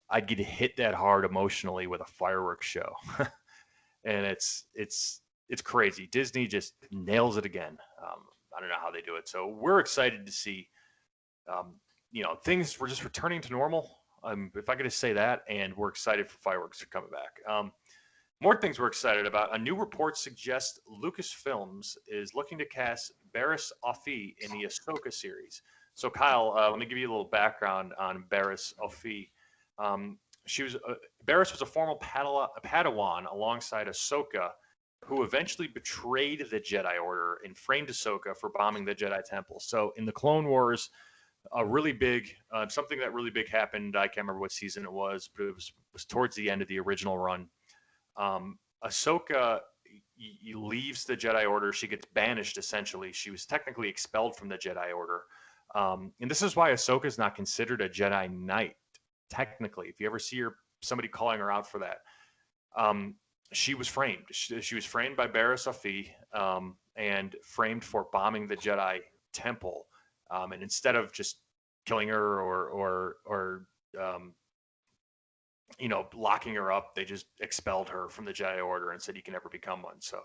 I'd get hit that hard emotionally with a fireworks show, and it's crazy. Disney just nails it again. I don't know how they do it. So we're excited to see, things were just returning to normal. If I could just say that, and we're excited for fireworks to coming back. More things we're excited about. A new report suggests Lucasfilms is looking to cast Barriss Offee in the Ahsoka series. So, Kyle, let me give you a little background on Barriss Offee. Barriss was a former Padawan alongside Ahsoka, who eventually betrayed the Jedi Order and framed Ahsoka for bombing the Jedi Temple. So, in the Clone Wars, a really big something that really big happened. I can't remember what season it was, but it was towards the end of the original run. Ahsoka leaves the Jedi Order. She gets banished, essentially. She was technically expelled from the Jedi Order. And this is why Ahsoka is not considered a Jedi Knight, technically. If you ever see her somebody calling her out for that. Um, she was framed. She was framed by Barriss Offee, and framed for bombing the Jedi temple. And instead of just killing her or locking her up, they just expelled her from the Jedi Order and said you can never become one. So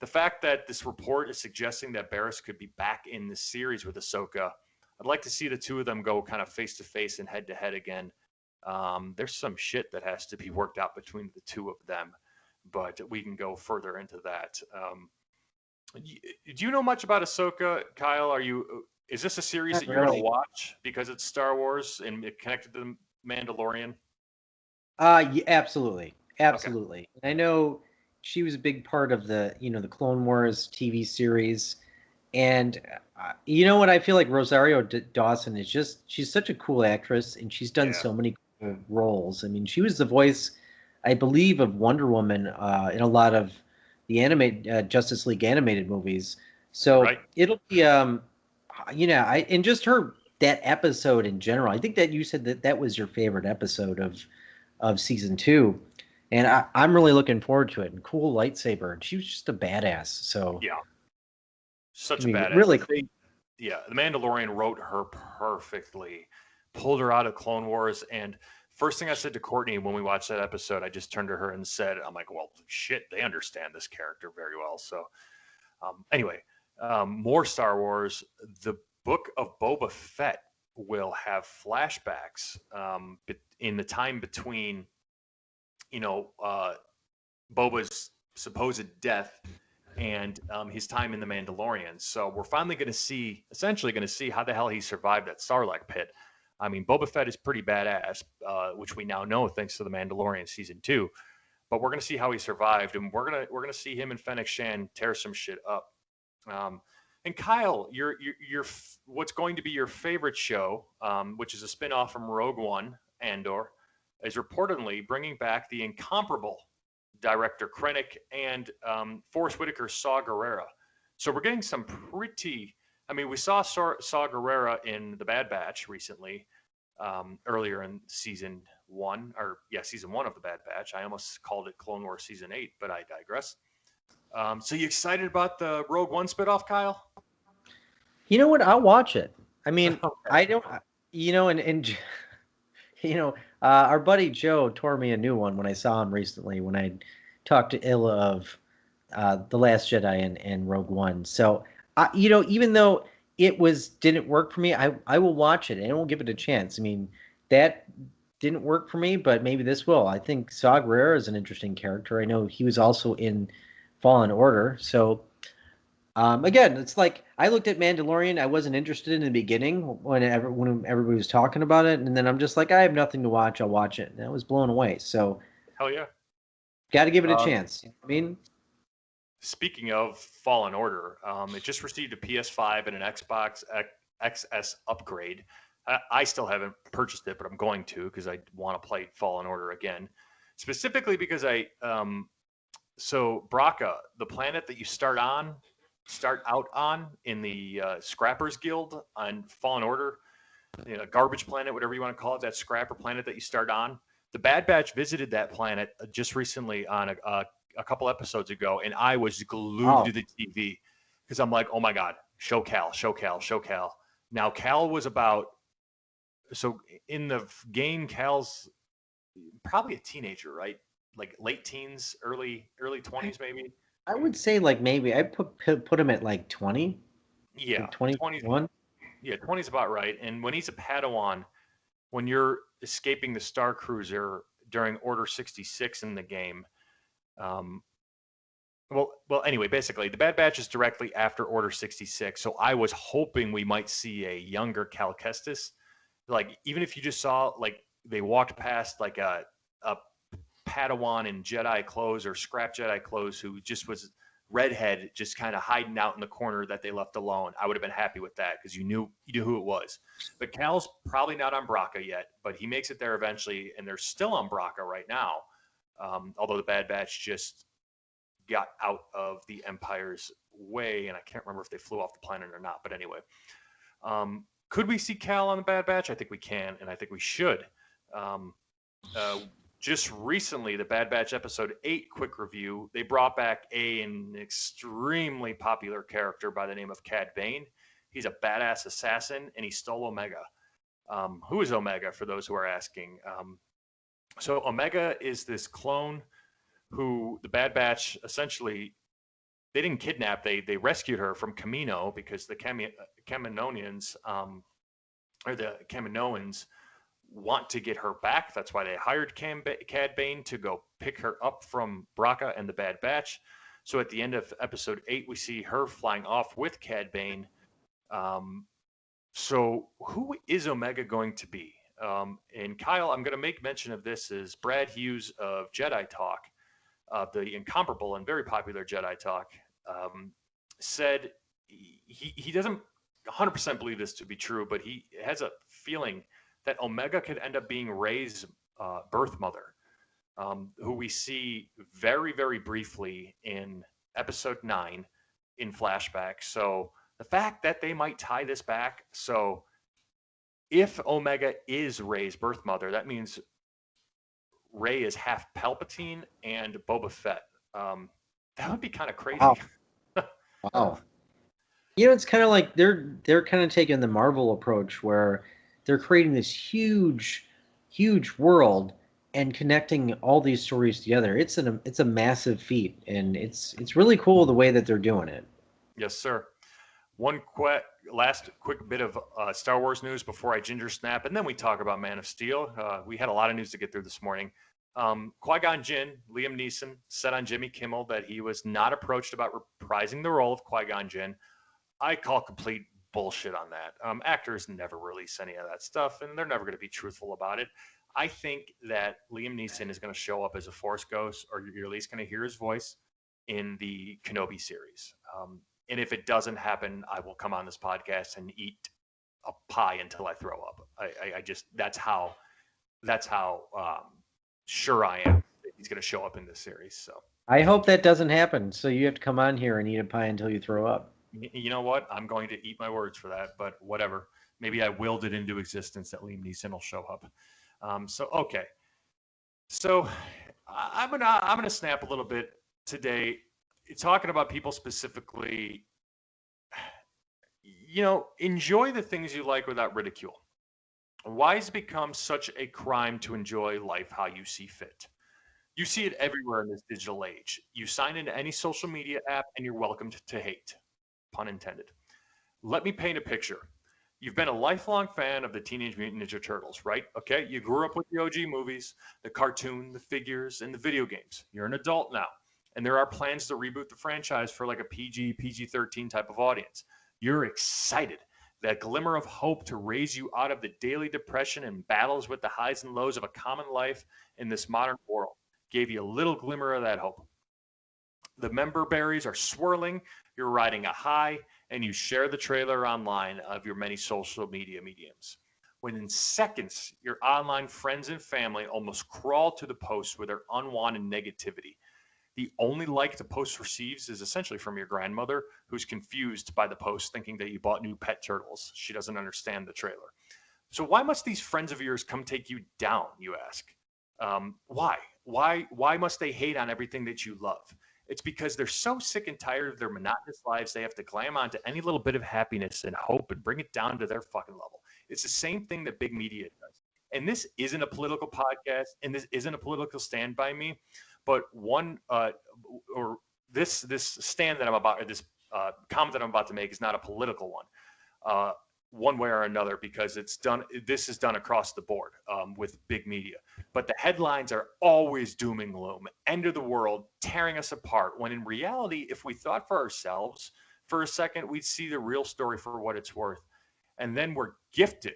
the fact that this report is suggesting that Barriss could be back in the series with Ahsoka, I'd like to see the two of them go kind of face to face and head to head again. There's some shit that has to be worked out between the two of them, but we can go further into that. Do you know much about Ahsoka, Kyle? Is this a series Not that you're going to really. watch because it's Star Wars and it connected to the Mandalorian? Yeah, absolutely, Okay. absolutely. I know she was a big part of the Clone Wars TV series, and you know what? I feel like Rosario Dawson is she's such a cool actress, and she's done Yeah. so many cool roles. I mean, she was the voice, I believe, of Wonder Woman in a lot of the animated Justice League animated movies. So Right. it'll be I and just her that episode in general. I think that you said that was your favorite episode of season 2, and I'm really looking forward to it. And cool lightsaber, and she was just a badass. So Yeah. it's Such a gonna be badass. really cool. Yeah, the Mandalorian wrote her perfectly, pulled her out of Clone Wars, and first thing I said to Courtney when we watched that episode, I just turned to her and said, "I'm like, well, shit, they understand this character very well." So, anyway, more Star Wars. The book of Boba Fett will have flashbacks in the time between, you know, Boba's supposed death and his time in the Mandalorian. So we're finally essentially going to see how the hell he survived that Sarlacc pit. I mean, Boba Fett is pretty badass, which we now know thanks to the Mandalorian season 2. But we're going to see how he survived, and we're gonna see him and Fennec Shan tear some shit up. Um, and Kyle, your what's going to be your favorite show, which is a spinoff from Rogue One, Andor, is reportedly bringing back the incomparable director Krennic and Forrest Whitaker's Saw Gerrera. So we're getting some pretty. I mean, we saw Saw Gerrera in The Bad Batch recently, earlier in season one of The Bad Batch. I almost called it Clone Wars season 8, but I digress. So you excited about the Rogue One spinoff, Kyle? You know what? I'll watch it. I mean, Okay. I don't. And our buddy Joe tore me a new one when I saw him recently when I talked to Illa of the Last Jedi and Rogue One. So, even though it didn't work for me, I will watch it and I will give it a chance. I mean, that didn't work for me, but maybe this will. I think Saw Gerrera is an interesting character. I know he was also in Fallen Order. So, again, it's like I looked at Mandalorian. I wasn't interested in the beginning when everybody was talking about it, and then I'm just like, I have nothing to watch. I'll watch it, and I was blown away. So, Hell yeah. got to give it a Um, chance. You know what I mean, Speaking of Fallen Order, it just received a PS5 and an Xbox XS upgrade. I still haven't purchased it, but I'm going to because I want to play Fallen Order again. Specifically because so Braca, the planet that you start out on in the Scrappers Guild on Fallen Order, garbage planet, whatever you want to call it, that scrapper planet that you start on. The Bad Batch visited that planet just recently on a couple episodes ago, and I was glued oh, to the TV because I'm like, oh my god, show Cal, show Cal, show Cal. Now Cal was so in the game, Cal's probably a teenager, right? Like late teens, early 20s, maybe. I would say like maybe I put him at like 20, Yeah, like 20. 21. Yeah, 20's about right. And when he's a Padawan, when you're escaping the Star Cruiser during Order 66 in the game, um, anyway, basically, the Bad Batch is directly after Order 66. So I was hoping we might see a younger Cal Kestis. Like, even if you just saw, like, they walked past, like, a Padawan in Jedi clothes or scrap Jedi clothes who just was redhead, just kind of hiding out in the corner that they left alone. I would have been happy with that because you knew who it was. But Cal's probably not on Braca yet, but he makes it there eventually, and they're still on Braca right now. Although the Bad Batch just got out of the Empire's way, and I can't remember if they flew off the planet or not. But anyway, could we see Cal on the Bad Batch? I think we can, and I think we should. Um, uh, just recently, the Bad Batch episode 8 quick review, they brought back an extremely popular character by the name of Cad Bane. He's a badass assassin, and he stole Omega. Who is Omega, for those who are asking? So Omega is this clone who the Bad Batch essentially, they didn't kidnap, they rescued her from Camino because the Caminonians, or the Kaminoans, want to get her back. That's why they hired Cad Bane to go pick her up from Braca and the Bad Batch. So at the end of episode 8, we see her flying off with Cad Bane. So who is Omega going to be? And Kyle, I'm going to make mention of this, is Brad Hughes of Jedi Talk, the incomparable and very popular Jedi Talk, said he doesn't 100% believe this to be true, but he has a feeling that Omega could end up being Rey's birth mother, who we see very, very briefly in episode 9 in flashback. So the fact that they might tie this back, so if Omega is Rey's birth mother, that means Rey is half Palpatine and Boba Fett. That would be kind of crazy. Wow. Wow. It's kind of like they're kind of taking the Marvel approach where they're creating this huge world and connecting all these stories together. It's a massive feat, and it's really cool the way that they're doing it. Yes, sir. One last quick bit of Star Wars news before I ginger snap, and then we talk about Man of Steel. We had a lot of news to get through this morning. Qui-Gon Jinn, Liam Neeson, said on Jimmy Kimmel that he was not approached about reprising the role of Qui-Gon Jinn. I call complete bullshit on that. Actors never release any of that stuff, and they're never going to be truthful about it. I think that Liam Neeson is going to show up as a Force ghost, or you're at least going to hear his voice in the Kenobi series. And if it doesn't happen, I will come on this podcast and eat a pie until I throw up. I just that's how sure I am that he's going to show up in this series. So I hope that doesn't happen. So you have to come on here and eat a pie until you throw up. You know what? I'm going to eat my words for that, but whatever. Maybe I willed it into existence that Liam Neeson will show up. Okay. So I'm gonna snap a little bit today, talking about people specifically. Enjoy the things you like without ridicule. Why has it become such a crime to enjoy life how you see fit? You see it everywhere in this digital age. You sign into any social media app and you're welcomed to hate. Pun intended. Let me paint a picture. You've been a lifelong fan of the Teenage Mutant Ninja Turtles, right? Okay, you grew up with the OG movies, the cartoon, the figures, and the video games. You're an adult now, and there are plans to reboot the franchise for like a PG-13 type of audience. You're excited. That glimmer of hope to raise you out of the daily depression and battles with the highs and lows of a common life in this modern world gave you a little glimmer of that hope. The member berries are swirling, you're riding a high, and you share the trailer online of your many social media mediums. When in seconds, your online friends and family almost crawl to the post with their unwanted negativity. The only like the post receives is essentially from your grandmother, who's confused by the post, thinking that you bought new pet turtles. She doesn't understand the trailer. So why must these friends of yours come take you down, you ask? Why? Why must they hate on everything that you love? It's because they're so sick and tired of their monotonous lives, they have to glam onto any little bit of happiness and hope and bring it down to their fucking level. It's the same thing that big media does. And this isn't a political podcast, and this isn't a political stand by me, but this stand that I'm about, or this comment that I'm about to make is not a political one way or another, because this is done across the board with big media. But the headlines are always doom and gloom, end of the world, tearing us apart, when in reality, if we thought for ourselves for a second, we'd see the real story for what it's worth. And then we're gifted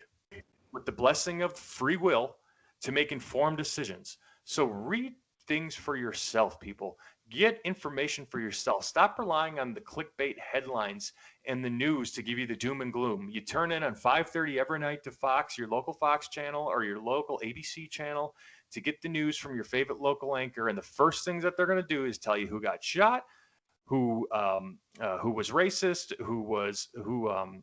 with the blessing of free will to make informed decisions. So read things for yourself, people. Get information for yourself. Stop relying on the clickbait headlines and the news to give you the doom and gloom. You turn in on 5:30 every night to Fox, your local Fox channel, or your local ABC channel, to get the news from your favorite local anchor. And the first things that they're going to do is tell you who got shot, who was racist, who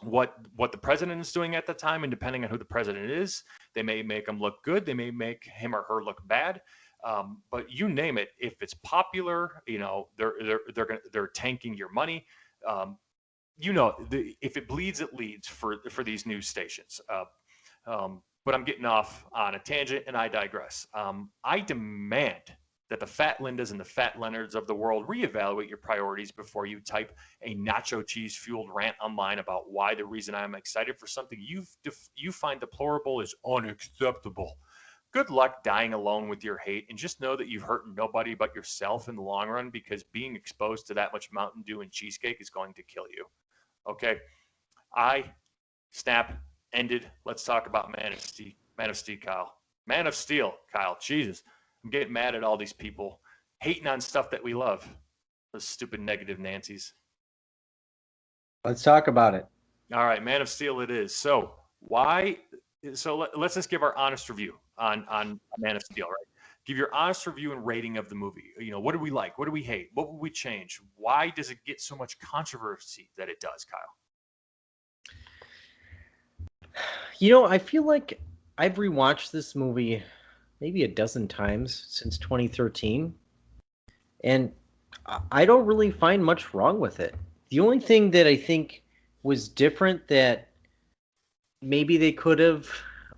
what the president is doing at the time, and depending on who the president is, they may make him look good, they may make him or her look bad. But you name it, if it's popular, they're tanking your money. Um, if it bleeds, it leads for these news stations. But I'm getting off on a tangent, and I digress. I demand that the Fat Lindas and the Fat Leonards of the world reevaluate your priorities before you type a nacho cheese fueled rant online about why the reason I'm excited for something you find deplorable is unacceptable. Good luck dying alone with your hate, and just know that you've hurt nobody but yourself in the long run, because being exposed to that much Mountain Dew and cheesecake is going to kill you. Okay? I snap ended. Let's talk about Man of Steel. Man of Steel, Kyle. Man of Steel, Kyle. Jesus, I'm getting mad at all these people hating on stuff that we love. Those stupid negative Nancys. Let's talk about it. All right, Man of Steel it is. So why? So let's just give our honest review on Man of Steel, right? Give your honest review and rating of the movie. What do we like? What do we hate? What would we change? Why does it get so much controversy that it does, Kyle? I feel like I've rewatched this movie maybe a dozen times since 2013, and I don't really find much wrong with it. The only thing that I think was different that maybe they could have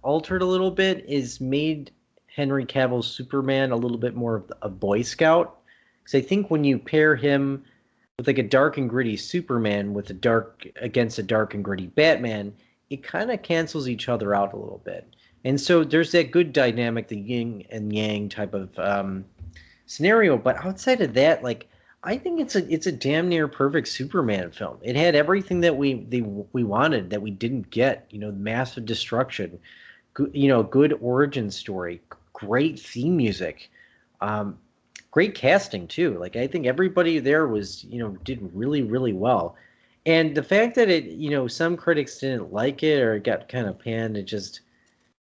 altered a little bit is made Henry Cavill's Superman a little bit more of a Boy Scout. Because I think when you pair him with like a dark and gritty Superman with against a dark and gritty Batman, it kind of cancels each other out a little bit. And so there's that good dynamic, the yin and yang type of scenario. But outside of that, like I think it's a damn near perfect Superman film. It had everything that we wanted that we didn't get. Massive destruction, good origin story, great theme music, great casting too. Like I think everybody there was did really really well. And the fact that some critics didn't like it or it got kind of panned,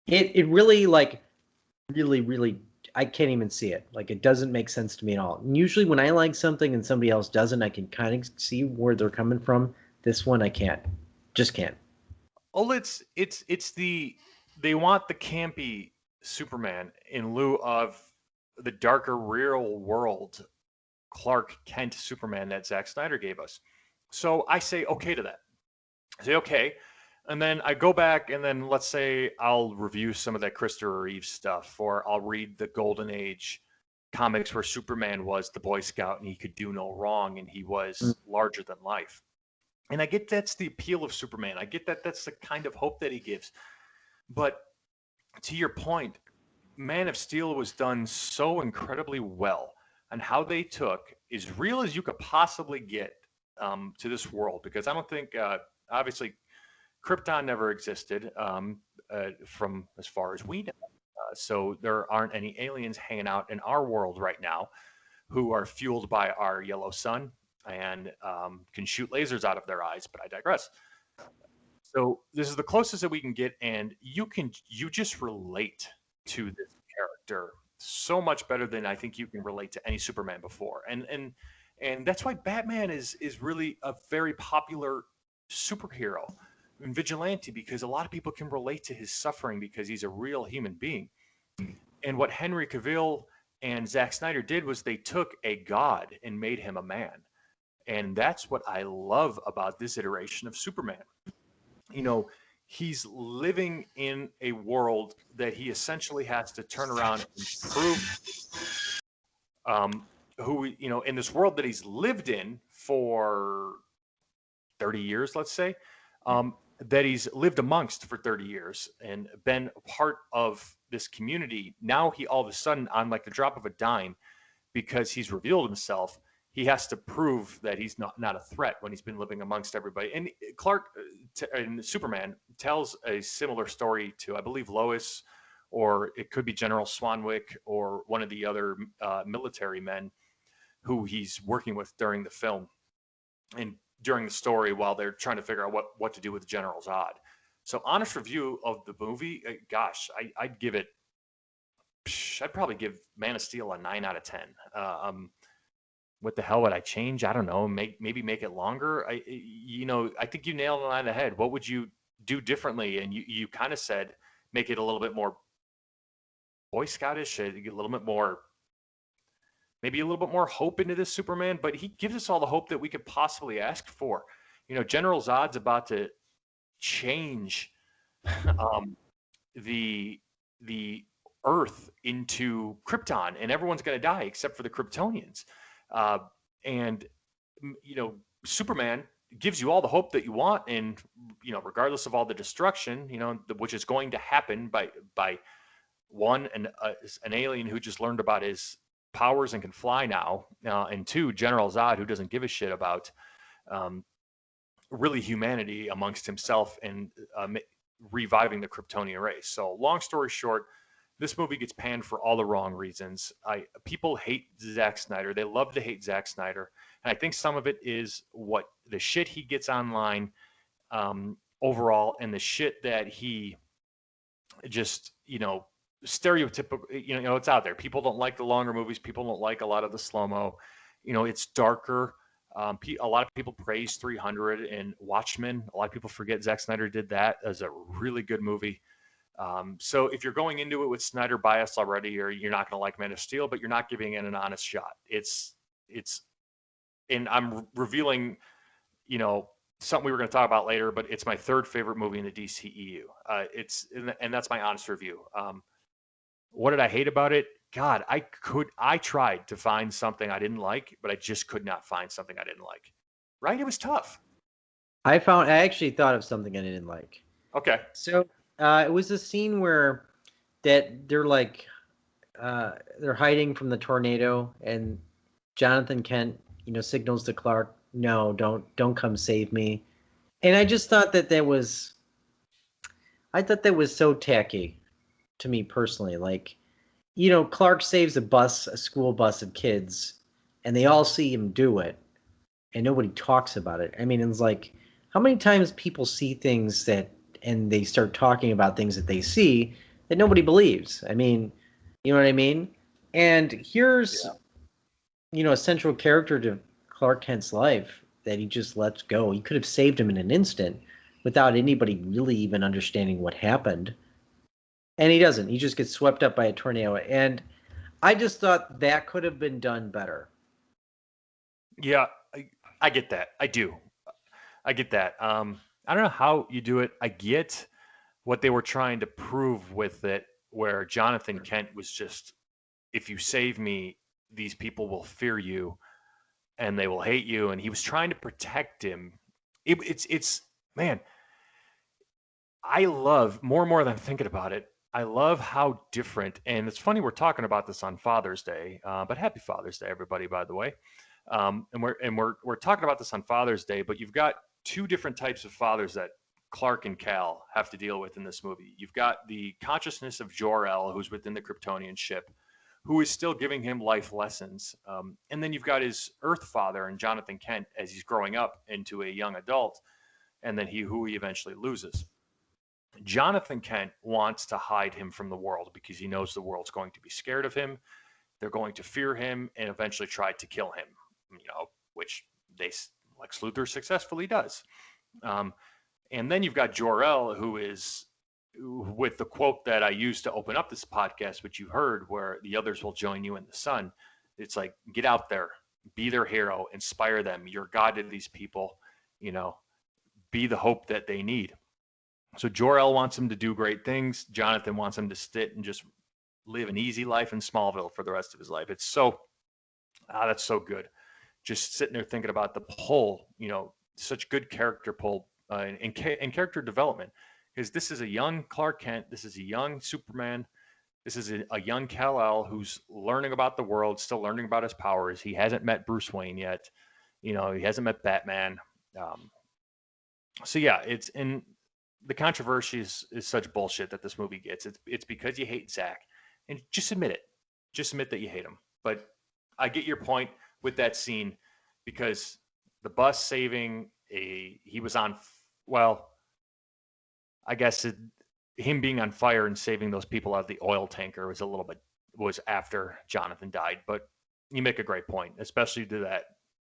it really like really really I can't even see it. Like it doesn't make sense to me at all. And usually when I like something and somebody else doesn't, I can kind of see where they're coming from. This one I can't. Just can't. Oh, they want the campy Superman in lieu of the darker real world Clark Kent Superman that Zack Snyder gave us. So I say okay to that. I say okay. And then I go back and then let's say I'll review some of that Christopher Reeve stuff, or I'll read the Golden Age comics where Superman was the Boy Scout and he could do no wrong and he was larger than life. And I get that's the appeal of Superman. I get that that's the kind of hope that he gives. But to your point, Man of Steel was done so incredibly well, and how they took as real as you could possibly get to this world. Because I don't think, obviously, Krypton never existed from as far as we know. So there aren't any aliens hanging out in our world right now who are fueled by our yellow sun and can shoot lasers out of their eyes. But I digress. So this is the closest that we can get, and you just relate to this character so much better than I think you can relate to any Superman before. And that's why Batman is really a very popular superhero and vigilante, because a lot of people can relate to his suffering because he's a real human being. And what Henry Cavill and Zack Snyder did was they took a god and made him a man. And that's what I love about this iteration of Superman. You know, he's living in a world that he essentially has to turn around and prove in this world that he's lived in for 30 years, let's say, that he's lived amongst for 30 years and been a part of this community. Now he all of a sudden, on like the drop of a dime, because he's revealed himself, he has to prove that he's not a threat when he's been living amongst everybody. And Clark and Superman tells a similar story to, I believe, Lois, or it could be General Swanwick or one of the other military men who he's working with during the film and during the story while they're trying to figure out what to do with General Zod. So honest review of the movie, gosh, I'd give it, I'd probably give Man of Steel a 9 out of 10. what the hell would I change? I don't know. Maybe make it longer. I think you nailed it on the head. What would you do differently? And you kind of said make it a little bit more Boy Scoutish, a little bit more, maybe a little bit more hope into this Superman. But he gives us all the hope that we could possibly ask for. General Zod's about to change um, the the Earth into Krypton, and everyone's going to die except for the Kryptonians. Uh, and Superman gives you all the hope that you want, and regardless of all the destruction, which is going to happen by one an alien who just learned about his powers and can fly now, and two, General Zod, who doesn't give a shit about um, really humanity amongst himself and reviving the Kryptonian race. So long story short, this movie gets panned for all the wrong reasons. People hate Zack Snyder. They love to hate Zack Snyder. And I think some of it is what the shit he gets online overall, and the shit that he just, stereotypical, it's out there. People don't like the longer movies. People don't like a lot of the slow-mo. It's darker. A lot of people praise 300 and Watchmen. A lot of people forget Zack Snyder did that as a really good movie. So if you're going into it with Snyder bias already, or you're not going to like Man of Steel, but you're not giving it an honest shot. And I'm revealing, something we were going to talk about later, but it's my third favorite movie in the DCEU. And that's my honest review. What did I hate about it? God, I tried to find something I didn't like, but I just could not find something I didn't like. Right? It was tough. I actually thought of something I didn't like. Okay. So it was a scene where that they're like they're hiding from the tornado, and Jonathan Kent, signals to Clark, "No, don't come save me." And I just thought I thought that was so tacky to me personally. Like, Clark saves a school bus of kids, and they all see him do it, and nobody talks about it. I mean, it's like, how many times people see things and they start talking about things that they see that nobody believes? I mean, you know what I mean? And here's, a central character to Clark Kent's life that he just lets go. He could have saved him in an instant without anybody really even understanding what happened. And he doesn't. He just gets swept up by a tornado. And I just thought that could have been done better. Yeah, I get that. I do. I get that. I don't know how you do it. I get what they were trying to prove with it, where Jonathan Kent was just, if you save me, these people will fear you and they will hate you. And he was trying to protect him. It's man, I love more and more than I'm thinking about it. I love how different, and it's funny we're talking about this on Father's Day, but happy Father's Day, everybody, by the way. And we're talking about this on Father's Day, but you've got two different types of fathers that Clark and Cal have to deal with in this movie. You've got the consciousness of Jor-El, who's within the Kryptonian ship, who is still giving him life lessons. And then you've got his Earth father and Jonathan Kent as he's growing up into a young adult, and then who he eventually loses. Jonathan Kent wants to hide him from the world because he knows the world's going to be scared of him. They're going to fear him and eventually try to kill him, which Lex Luthor successfully does. And then you've got Jor-El, who is, with the quote that I used to open up this podcast, which you heard, where the others will join you in the sun. It's like, get out there, be their hero, inspire them. You're God to these people, be the hope that they need. So Jor-El wants him to do great things. Jonathan wants him to sit and just live an easy life in Smallville for the rest of his life. It's that's so good. Just sitting there thinking about the pull, such good character pull and character development. Because this is a young Clark Kent. This is a young Superman. This is a young Kal-El who's learning about the world, still learning about his powers. He hasn't met Bruce Wayne yet. He hasn't met Batman. So yeah, it's in the controversy is such bullshit that this movie gets. It's because you hate Zack, and just admit it. Just admit that you hate him. But I get your point with that scene, because the bus saving he was on, well, I guess him being on fire and saving those people out of the oil tanker was after Jonathan died. But you make a great point, especially to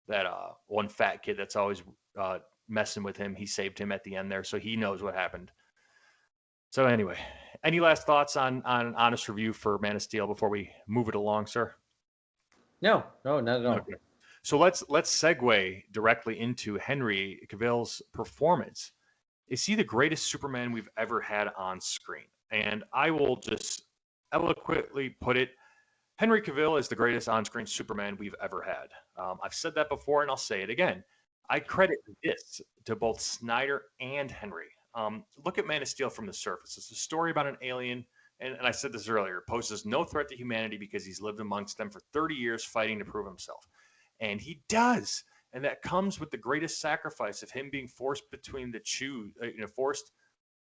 that one fat kid that's always messing with him. He saved him at the end there, so he knows what happened. So anyway, any last thoughts on honest review for Man of Steel before we move it along, sir? No, not at all. Okay. So let's segue directly into Henry Cavill's performance. Is he the greatest Superman we've ever had on screen? And I will just eloquently put it, Henry Cavill is the greatest on-screen Superman we've ever had. I've said that before, and I'll say it again. I credit this to both Snyder and Henry. Look at Man of Steel from the surface. It's a story about an alien, and I said this earlier, poses no threat to humanity because he's lived amongst them for 30 years fighting to prove himself. And he does. And that comes with the greatest sacrifice of him being forced between forced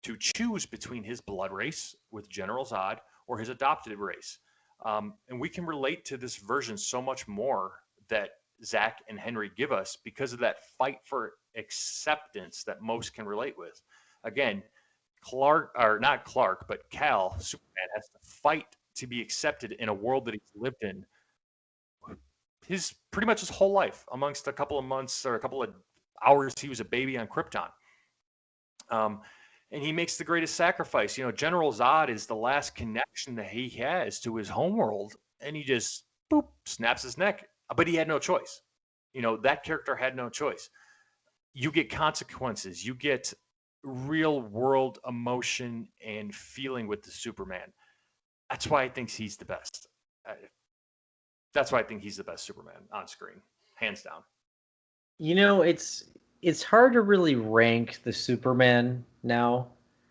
to choose between his blood race with General Zod or his adopted race. And we can relate to this version so much more that Zach and Henry give us because of that fight for acceptance that most can relate with. Again, Clark, or not Clark, but Cal, Superman, has to fight to be accepted in a world that he's lived in his pretty much his whole life, amongst a couple of months or a couple of hours he was a baby on Krypton. And he makes the greatest sacrifice. General Zod is the last connection that he has to his homeworld, and he just boop snaps his neck. But he had no choice. That character had no choice. You get consequences. You get real world emotion and feeling with the Superman. That's why I think he's the best. That's why I think he's the best Superman on screen, hands down. It's hard to really rank the Superman now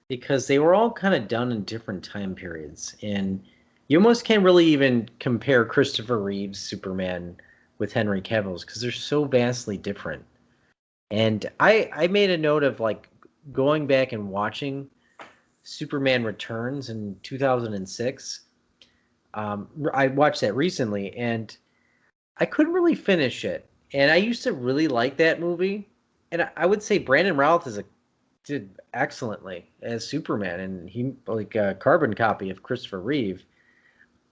because they were all kind of done in different time periods, and you almost can't really even compare Christopher Reeve's Superman with Henry Cavill's because they're so vastly different. And I made a note of like going back and watching Superman Returns in 2006. I watched that recently, and I couldn't really finish it. And I used to really like that movie, and I would say Brandon Routh did excellently as Superman, and he like a carbon copy of Christopher Reeve.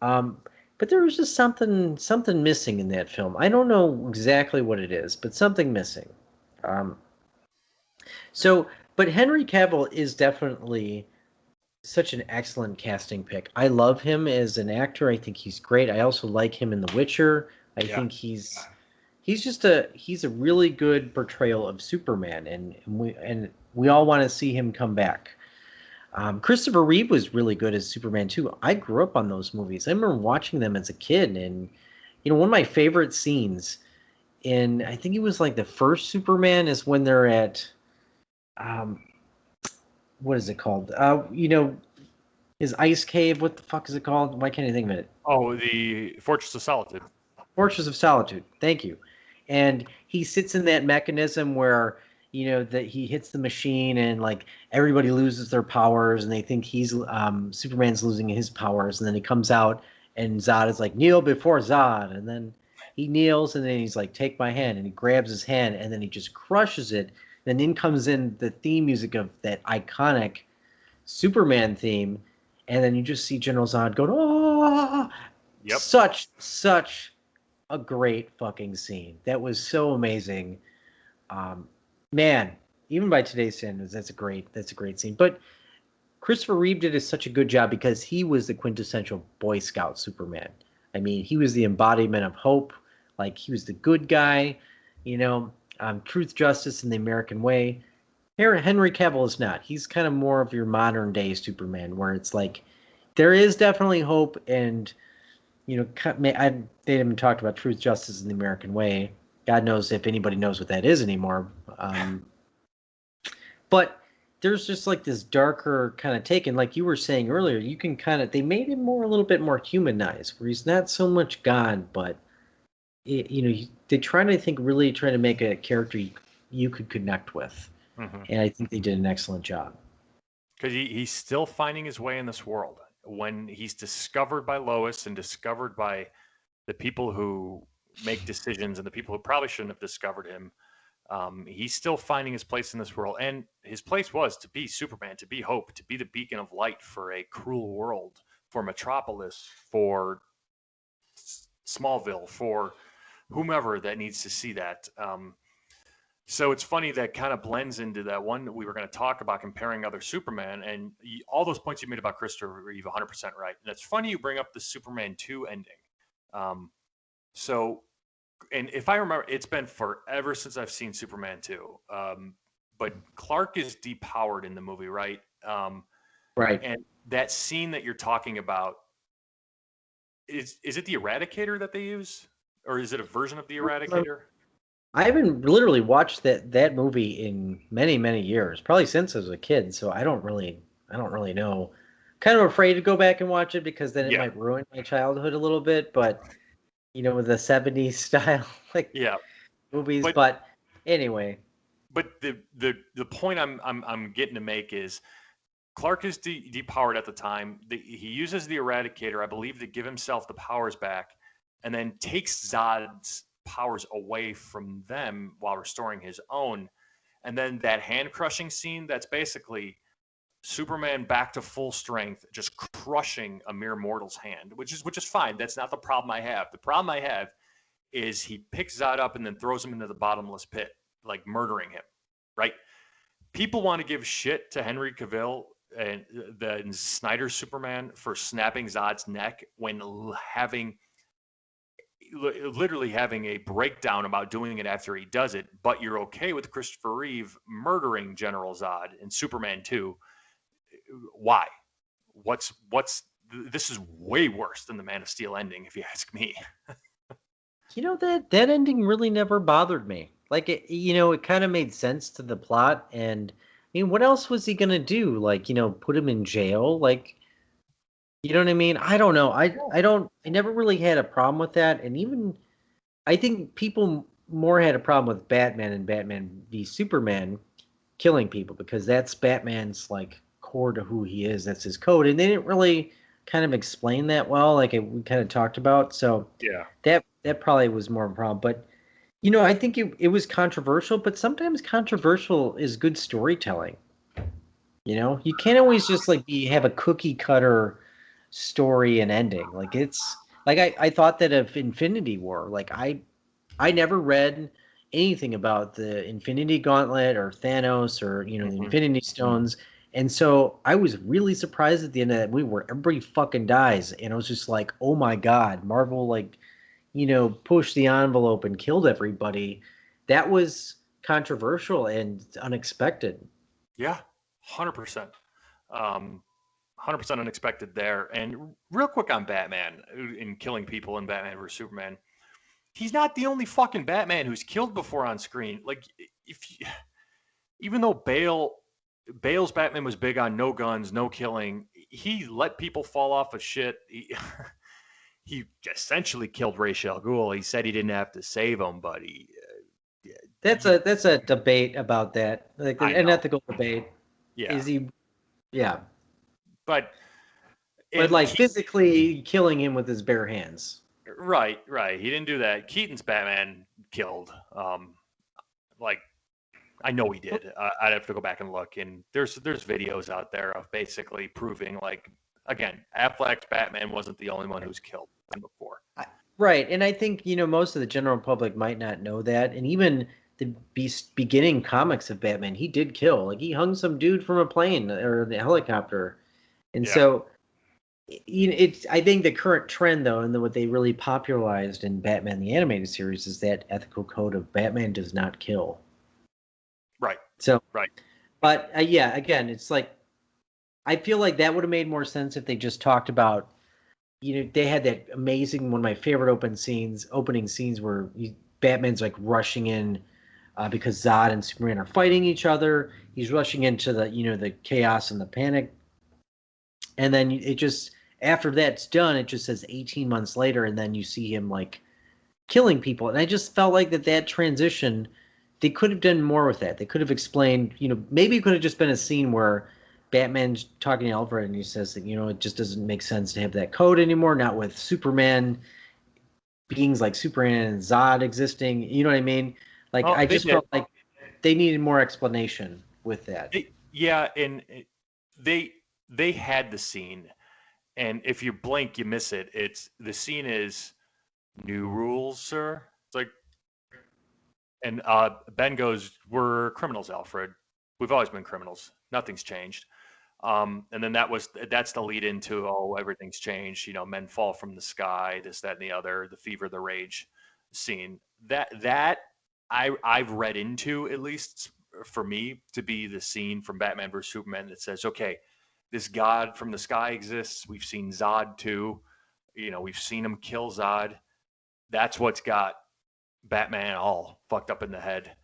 But there was just something missing in that film. I don't know exactly what it is, but something missing. Um, but Henry Cavill is definitely such an excellent casting pick. I love him as an actor. I think he's great. I also like him in The Witcher. I think he's a really good portrayal of Superman, and we all want to see him come back. Christopher Reeve was really good as Superman too. I grew up on those movies. I remember watching them as a kid, and one of my favorite scenes in I think it was like the first Superman is when they're at what is it called? His ice cave. What the fuck is it called? Why can't I think of it? Oh, the Fortress of Solitude. Fortress of Solitude. Thank you. And he sits in that mechanism where that he hits the machine and like everybody loses their powers and they think he's Superman's losing his powers, and then he comes out and Zod is like, kneel before Zod, and then he kneels and then he's like, take my hand, and he grabs his hand and then he just crushes it. Then in comes in the theme music of that iconic Superman theme, and then you just see General Zod go, oh, Yep. Such a great fucking scene. That was so amazing. Man, even by today's standards, that's a great scene. But Christopher Reeve did such a good job because he was the quintessential Boy Scout Superman. I mean, he was the embodiment of hope. Like, he was the good guy, truth, justice, and the American way. Henry Cavill is not. He's kind of more of your modern day Superman, where it's like there is definitely hope, and they haven't talked about truth, justice, and the American way. God knows if anybody knows what that is anymore. But there's just like this darker kind of take, and like you were saying earlier, you can they made him a little bit more humanized, where he's not so much God, but they try to make a character you could connect with. Mm-hmm. And I think they did an excellent job. Because he's still finding his way in this world. When he's discovered by Lois and discovered by the people who make decisions and the people who probably shouldn't have discovered him, he's still finding his place in this world. And his place was to be Superman, to be hope, to be the beacon of light for a cruel world, for Metropolis, for Smallville for whomever that needs to see that. So it's funny that kind of blends into that one that we were going to talk about comparing other Superman, and all those points you made about Christopher Reeve, 100% right. And it's funny you bring up the Superman 2 ending. Um, so, and if I remember, it's been forever since I've seen Superman 2. But Clark is depowered in the movie, right? Right. And that scene that you're talking about, is it the Eradicator that they use? Or is it a version of the Eradicator? I haven't literally watched that movie in many, many years, probably since I was a kid. So I don't really know. Kind of afraid to go back and watch it because then it Yeah. might ruin my childhood a little bit. But with the '70s style Yeah. movies. But But anyway, the point I'm getting to make is Clark is depowered at the time. He uses the Eradicator, I believe, to give himself the powers back, and then takes Zod's powers away from them while restoring his own. And then that hand crushing scene, that's basically Superman back to full strength, just crushing a mere mortal's hand, which is fine. That's not the problem I have. The problem I have is he picks Zod up and then throws him into the bottomless pit, like murdering him, right? People want to give shit to Henry Cavill and the Snyder Superman for snapping Zod's neck when literally having a breakdown about doing it after he does it, but you're okay with Christopher Reeve murdering General Zod in Superman 2. Why? This is way worse than the Man of Steel ending, if you ask me. that ending really never bothered me. Like it kind of made sense to the plot. And I mean, what else was he gonna do? Like, put him in jail? Like, you know what I mean? I don't know. I never really had a problem with that. And even I think people more had a problem with Batman and Batman v Superman killing people because that's Batman's like core to who he is. That's his code, and they didn't really kind of explain that well, like we kind of talked about. So Yeah. that probably was more of a problem. But I think it was controversial, but sometimes controversial is good storytelling. You can't always just like have a cookie cutter story and ending. Like it's like I thought that of Infinity War. Like I never read anything about the Infinity Gauntlet or Thanos or the Mm-hmm. Infinity Stones. And so I was really surprised at the end of that movie where everybody fucking dies. And I was just like, oh my God, Marvel pushed the envelope and killed everybody. That was controversial and unexpected. Yeah, 100%. 100% unexpected there. And real quick on Batman in killing people in Batman vs Superman, he's not the only fucking Batman who's killed before on screen. Like, even though Bale's Batman was big on no guns, no killing, he let people fall off of shit. He essentially killed Ra's al Ghul. He said he didn't have to save him, but That's a debate about that, like I an know. ethical debate. Yeah, Is he? Yeah, but but like physically killing him with his bare hands. right. He didn't do that. Keaton's Batman killed. Like I know he did. I'd have to go back and look. And there's videos out there of basically proving, like, again, Affleck's Batman wasn't the only one who's killed before. Right, and I think most of the general public might not know that, and even the beginning comics of Batman, he did kill. Like he hung some dude from a plane or the helicopter, and so it's. I think the current trend, though, and what they really popularized in Batman the animated series is that ethical code of Batman does not kill. Right. So, right. But yeah, again, it's like I feel like that would have made more sense if they just talked about. They had that amazing one of my favorite opening scenes where Batman's like rushing in because Zod and Superman are fighting each other. He's rushing into the chaos and the panic, and then it just after that's done, it just says 18 months later, and then you see him like killing people, and I just felt like that transition. They could have done more with that. They could have explained, maybe it could have just been a scene where Batman's talking to Alfred and he says that, it just doesn't make sense to have that code anymore, not with Superman, beings like Superman and Zod existing. You know what I mean? Like, I just felt like they needed more explanation with that. And they had the scene, and if you blink, you miss it. The scene is New rules, sir. It's like, and Ben goes, "We're criminals, Alfred. We've always been criminals. Nothing's changed." And then that's the lead into, oh, everything's changed. Men fall from the sky, this, that, and the other, the fever, the rage scene. That I've read into, at least for me, to be the scene from Batman vs Superman that says, okay, this god from the sky exists. We've seen Zod too. We've seen him kill Zod. That's what's got Batman all fucked up in the head.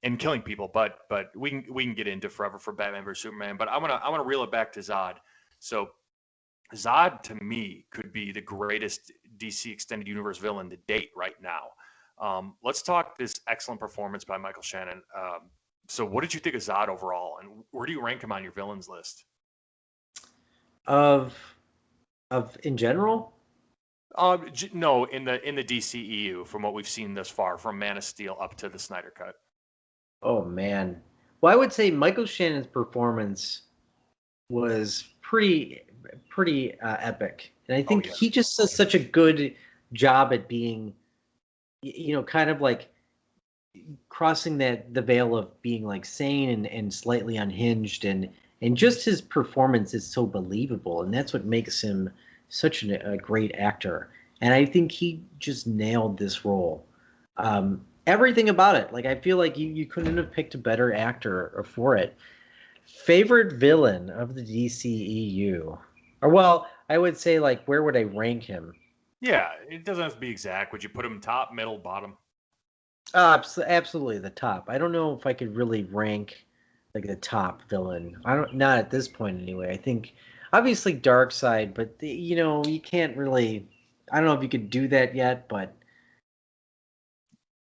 And killing people, but we can get into forever for Batman vs Superman. But I want to reel it back to Zod. So Zod to me could be the greatest DC extended universe villain to date right now. Let's talk this excellent performance by Michael Shannon. So what did you think of Zod overall, and where do you rank him on your villains list? Of in general? No, in the DCEU, from what we've seen thus far, from Man of Steel up to the Snyder Cut. Oh man. Well, I would say Michael Shannon's performance was pretty epic, and I Oh think yeah, he just does such a good job at being, kind of like crossing the veil of being like sane and slightly unhinged, and just his performance is so believable, and that's what makes him such a great actor. And I think he just nailed this role. Everything about it, like I feel like you couldn't have picked a better actor for it. Favorite villain of the DCEU, or well, I would say like where would I rank him? yeah. It doesn't have to be exact. Would you put him top, middle, bottom? Absolutely the top. I don't know if I could really rank like the top villain. I don't, not at this point anyway. I think obviously Dark Side, but you can't really. I don't know if you could do that yet, but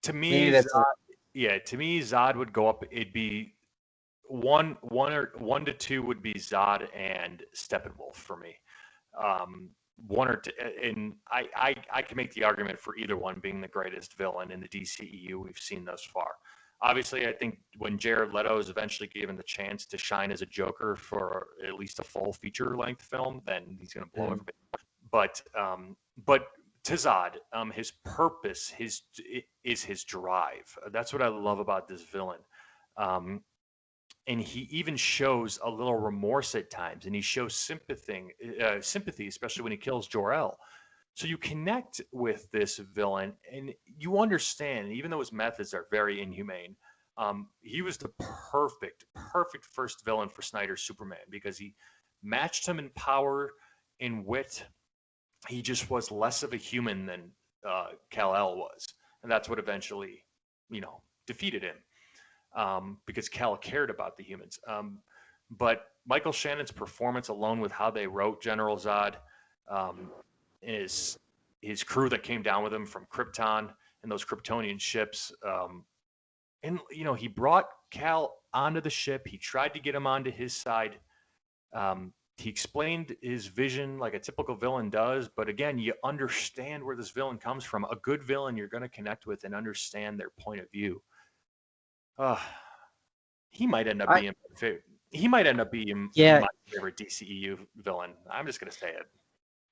To maybe me, that's a. yeah, to me, Zod would go up. It'd be one to two would be Zod and Steppenwolf for me. One or two, and I can make the argument for either one being the greatest villain in the DCEU we've seen thus far. Obviously, I think when Jared Leto is eventually given the chance to shine as a Joker for at least a full feature length film, then he's going to blow Mm. everybody. But to Zod, his purpose, is his drive. That's what I love about this villain. Um, and he even shows a little remorse at times, and he shows sympathy, especially when he kills Jor-El. So you connect with this villain, and you understand, even though his methods are very inhumane. He was the perfect first villain for Snyder's Superman because he matched him in power, in wit. He just was less of a human than Kal-El was, and that's what eventually, defeated him, because Cal cared about the humans. But Michael Shannon's performance, alone with how they wrote General Zod, um, his crew that came down with him from Krypton and those Kryptonian ships, and he brought Cal onto the ship. He tried to get him onto his side. He explained his vision like a typical villain does, but again, you understand where this villain comes from. A good villain you're going to connect with and understand their point of view. Uh, He might end up I being my favorite. He might end up being Yeah, my favorite DCEU villain. I'm just gonna say it.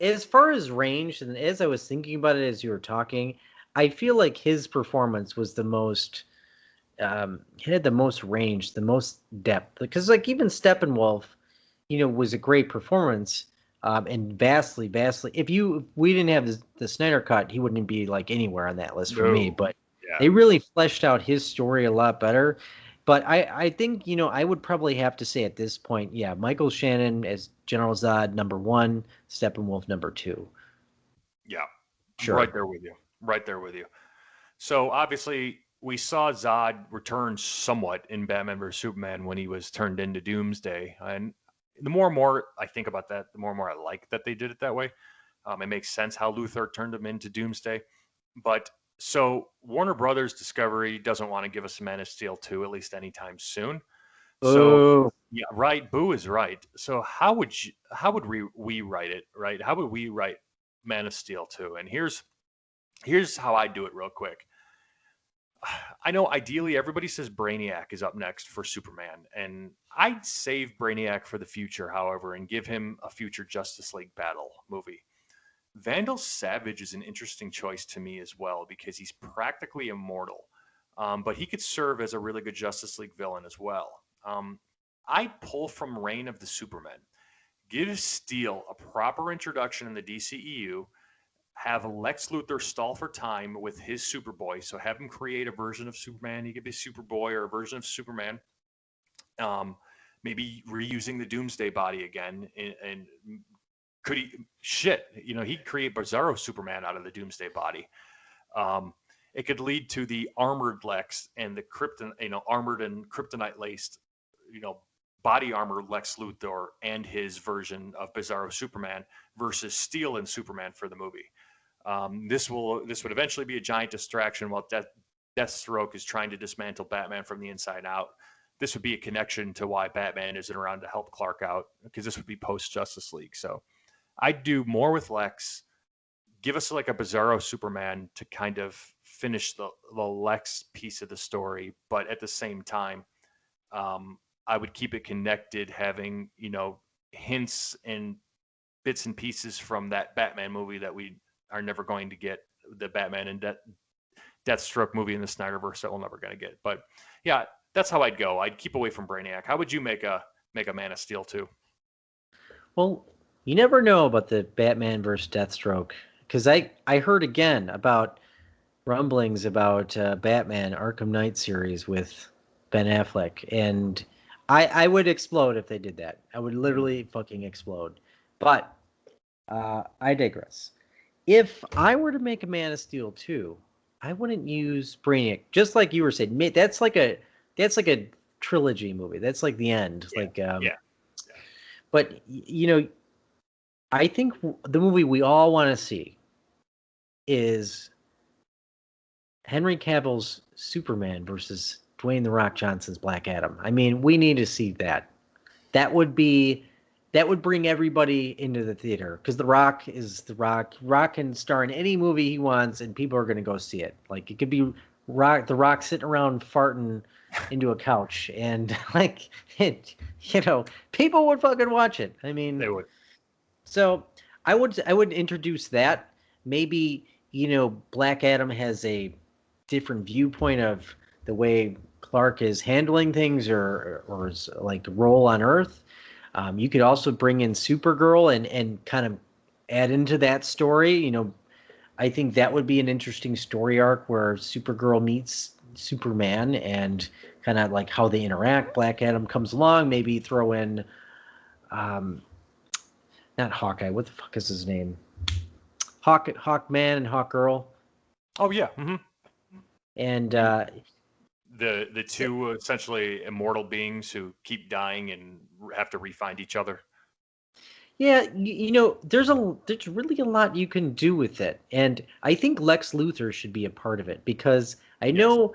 as far as range, and as I was thinking about it as you were talking, I feel like his performance was the most. He had the most range, the most depth. Because like even Steppenwolf, was a great performance, and vastly. If we didn't have the Snyder cut, he wouldn't be like anywhere on that list for me. No. But Yeah. they really fleshed out his story a lot better. But I think I would probably have to say at this point, yeah, Michael Shannon as General Zod number one, Steppenwolf number two. Yeah. I'm right Sure. there with you. Right there with you. So obviously we saw Zod return somewhat in Batman vs Superman when he was turned into Doomsday, and the more and more I think about that, the more and more I like that they did it that way. It makes sense how Luthor turned him into Doomsday. But so Warner Brothers Discovery doesn't want to give us Man of Steel 2 at least anytime soon. So Oh, yeah, right. Boo is right. So how would we write it, right? How would we write Man of Steel 2? And here's how I do it real quick. I know ideally everybody says Brainiac is up next for Superman, and I'd save Brainiac for the future, however, and give him a future Justice League battle movie. Vandal Savage is an interesting choice to me as well because he's practically immortal, but he could serve as a really good Justice League villain as well. I pull from Reign of the Supermen. Give Steel a proper introduction in the DCEU. Have Lex Luthor stall for time with his Superboy. So have him create a version of Superman. He could be Superboy or a version of Superman. Um, Maybe reusing the Doomsday body again. And could he? Shit, he'd create Bizarro Superman out of the Doomsday body. It could lead to the armored Lex and the armored and kryptonite laced, you know, body armor Lex Luthor and his version of Bizarro Superman versus Steel and Superman for the movie. This would eventually be a giant distraction while Deathstroke is trying to dismantle Batman from the inside out. This would be a connection to why Batman isn't around to help Clark out, because this would be post Justice League. So I'd do more with Lex. Give us like a Bizarro Superman to kind of finish the Lex piece of the story, but at the same time, I would keep it connected, having hints and bits and pieces from that Batman movie that we are never going to get, the Batman and Deathstroke movie in the Snyderverse that we're never going to get. But yeah, that's how I'd go. I'd keep away from Brainiac. How would you make a Man of Steel 2? Well, you never know about the Batman versus Deathstroke, because I heard again about rumblings about Batman Arkham Knight series with Ben Affleck, and I would explode if they did that. I would literally fucking explode. But I digress. If I were to make a Man of Steel 2, I wouldn't use Brainiac. Just like you were saying, that's like a trilogy movie. That's like the end. Yeah. But I think the movie we all want to see is Henry Cavill's Superman versus Dwayne "The Rock" Johnson's Black Adam. I mean, we need to see that. That would bring everybody into the theater, because The Rock is The Rock. Rock can star in any movie he wants, and people are going to go see it. Like, it could be The Rock sitting around farting into a couch, and people would fucking watch it. I mean, They would. So I would introduce that. Maybe Black Adam has a different viewpoint of the way Clark is handling things, or his like role on Earth. You could also bring in Supergirl and kind of add into that story. I think that would be an interesting story arc where Supergirl meets Superman and kind of like how they interact. Black Adam comes along. Maybe throw in, not Hawkeye. What the fuck is his name? Hawkman and Hawkgirl. Oh yeah. Mm-hmm. And the two essentially immortal beings who keep dying and have to re-find each other. Yeah, there's really a lot you can do with it, and I think Lex Luthor should be a part of it, because I know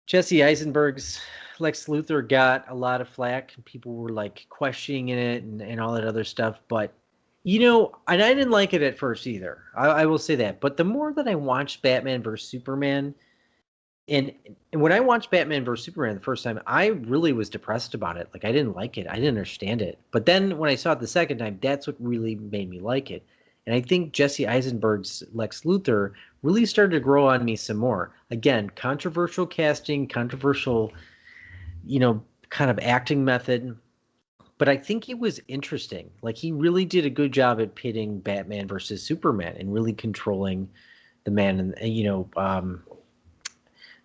Jesse Eisenberg's Lex Luthor got a lot of flack. People were like questioning it and all that other stuff, but and I didn't like it at first either. I will say that, but the more that I watched Batman vs Superman. And when I watched Batman vs Superman the first time, I really was depressed about it. Like, I didn't like it. I didn't understand it. But then when I saw it the second time, that's what really made me like it. And I think Jesse Eisenberg's Lex Luthor really started to grow on me some more. Again, controversial casting, controversial, kind of acting method. But I think it was interesting. Like, he really did a good job at pitting Batman versus Superman and really controlling the man and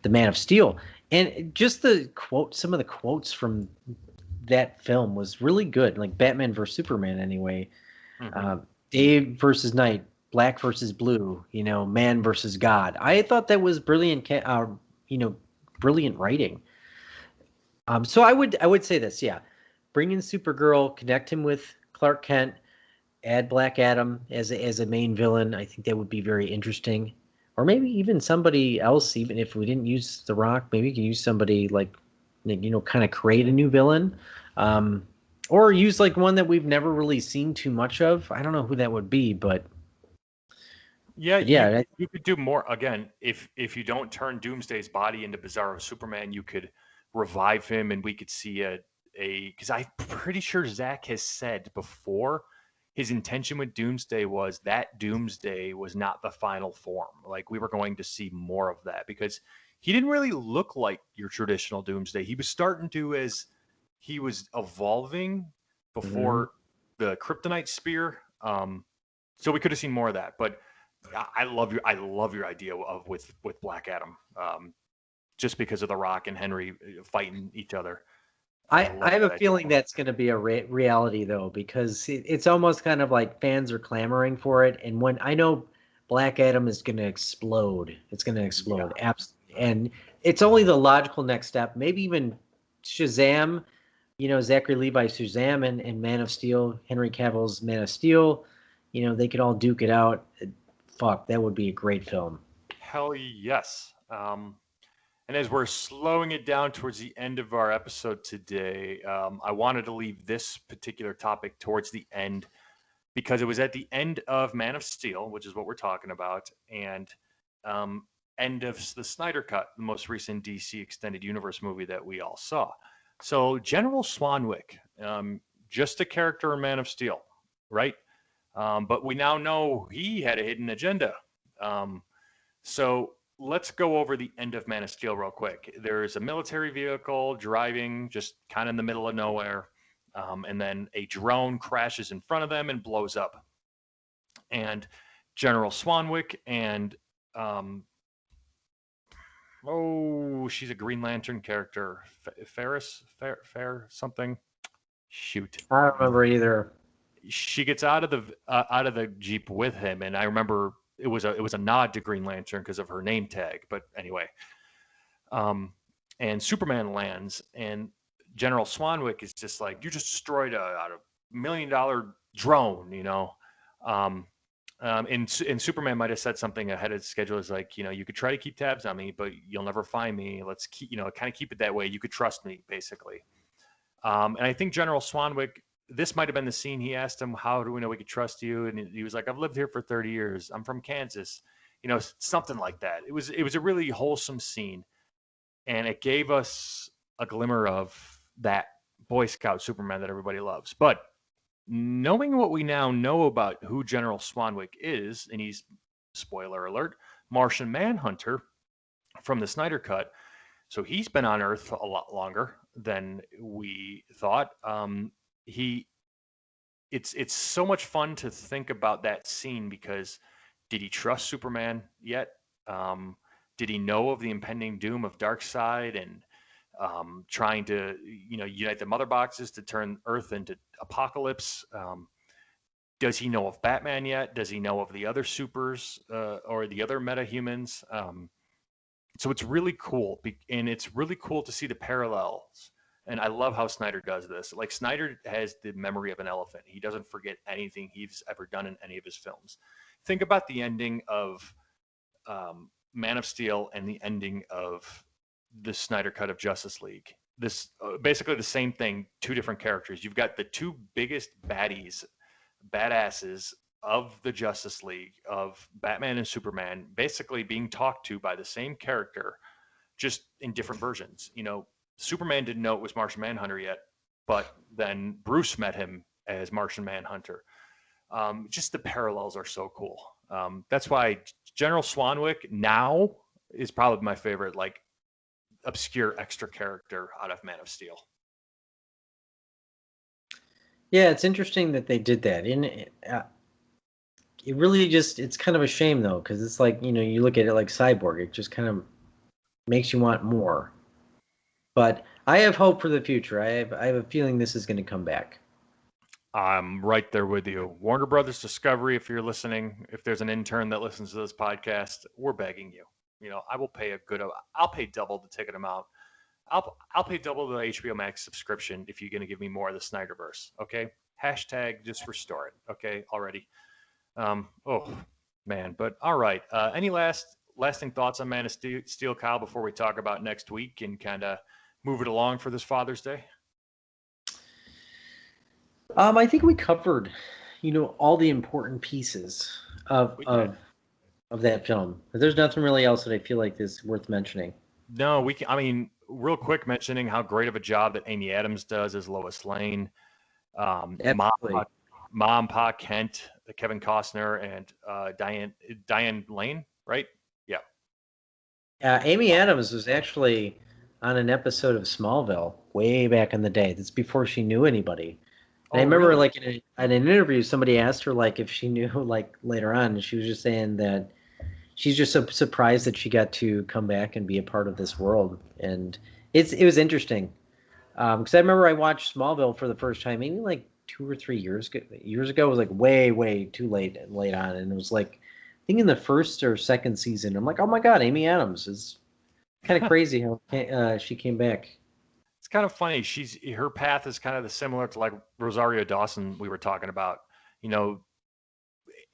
the Man of Steel. And just some of the quotes from that film was really good. Like Batman versus Superman, anyway. Mm-hmm. Day versus night, black versus blue. Man versus God. I thought that was brilliant. Brilliant writing. So I would say this. Yeah, bring in Supergirl, connect him with Clark Kent, add Black Adam as a main villain. I think that would be very interesting. Or maybe even somebody else, even if we didn't use The Rock, maybe you can use somebody like, kind of create a new villain. Or use like one that we've never really seen too much of. I don't know who that would be, but... Yeah. You could do more. Again, if you don't turn Doomsday's body into Bizarro Superman, you could revive him and we could see because I'm pretty sure Zach has said before his intention with Doomsday was that Doomsday was not the final form. Like, we were going to see more of that because he didn't really look like your traditional Doomsday. He was starting to, as he was evolving Hmm. before the Kryptonite spear. So we could have seen more of that. But I love your idea of with Black Adam. Just because of The Rock and Henry fighting each other. I I love have a that idea. feeling that's going to be a reality though, because it's almost kind of like fans are clamoring for it, and when I know Black Adam is going to explode, it's going to Yeah. explode, and it's only the logical next step. Maybe even Shazam, Zachary Levi's Shazam and Man of Steel, Henry Cavill's Man of Steel, they could all duke it out. Fuck, that would be a great film. Hell yes. And as we're slowing it down towards the end of our episode today, I wanted to leave this particular topic towards the end because it was at the end of Man of Steel, which is what we're talking about, and um, end of the Snyder Cut, the most recent DC Extended Universe movie that we all saw. So General Swanwick, just a character in Man of Steel, right? But we now know he had a hidden agenda. Um, so let's go over the end of Man of Steel real quick. There's a military vehicle driving just kind of in the middle of nowhere, and then a drone crashes in front of them and blows up. And General Swanwick and she's a Green Lantern character, Ferris, Fair something. Shoot, I don't remember either. she gets out of the Jeep with him, and I remember it was a nod to Green Lantern because of her name tag. But anyway, um, and Superman lands, and General Swanwick is just like, you just destroyed a $1 million drone, Um, and Superman might have said something ahead of schedule. Is like, you could try to keep tabs on me, but you'll never find me. Let's keep, kind of keep it that way. You could trust me, basically. And I think General Swanwick, this might have been the scene. He asked him, "How do we know we could trust you?" And he was like, "I've lived here for 30 years. I'm from Kansas." Something like that. It was a really wholesome scene, and it gave us a glimmer of that Boy Scout Superman that everybody loves. But knowing what we now know about who General Swanwick is, and he's, spoiler alert, Martian Manhunter from the Snyder Cut, so he's been on Earth a lot longer than we thought. He, it's so much fun to think about that scene because did he trust Superman yet? Um, did he know of the impending doom of Darkseid and trying to unite the mother boxes to turn Earth into apocalypse? Does he know of Batman yet? Does he know of the other supers or the other metahumans? So it's really cool, and it's really cool to see the parallels. And I love how Snyder does this. Like, Snyder has the memory of an elephant. He doesn't forget anything he's ever done in any of his films. Think about the ending of Man of Steel and the ending of the Snyder Cut of Justice League. This basically the same thing, two different characters. You've got the two biggest badasses of the Justice League, of Batman and Superman, basically being talked to by the same character, just in different versions. Superman didn't know it was Martian Manhunter yet, but then Bruce met him as Martian Manhunter. Just the parallels are so cool. That's why General Swanwick now is probably my favorite, like, obscure extra character out of Man of Steel. Yeah, it's interesting that they did that. And it really it's kind of a shame though, because it's like, you look at it like Cyborg, it just kind of makes you want more. But I have hope for the future. I have a feeling this is going to come back. I'm right there with you. Warner Brothers Discovery, if you're listening, if there's an intern that listens to this podcast, we're begging you. I will pay I'll pay double the ticket amount. I'll pay double the HBO Max subscription if you're going to give me more of the Snyderverse. Okay. Hashtag just restore it. Okay. Already. Oh man, but all right. Any lasting thoughts on Man of Steel, Kyle, before we talk about next week and kind of move it along for this Father's Day? I think we covered, all the important pieces of We did. of of that film. But there's nothing really else that I feel like is worth mentioning. No, we can. I mean, real quick, mentioning how great of a job that Amy Adams does as Lois Lane. Ma, Absolutely. Mom, Pa Kent, Kevin Costner, and Diane Lane, right? Yeah. Amy Adams was actually on an episode of Smallville way back in the day. That's before she knew anybody. And I Oh, remember, really? like in an interview, somebody asked her like if she knew like later on, and she was just saying that she's just so surprised that she got to come back and be a part of this world. And it was interesting because I remember I watched Smallville for the first time maybe like 2 or 3 years ago. It was like way too late on, and it was like I think in the first or second season. I'm like, oh my god, Amy Adams is kind of crazy how she came back. It's kind of funny. Her path is kind of similar to like Rosario Dawson we were talking about. You know,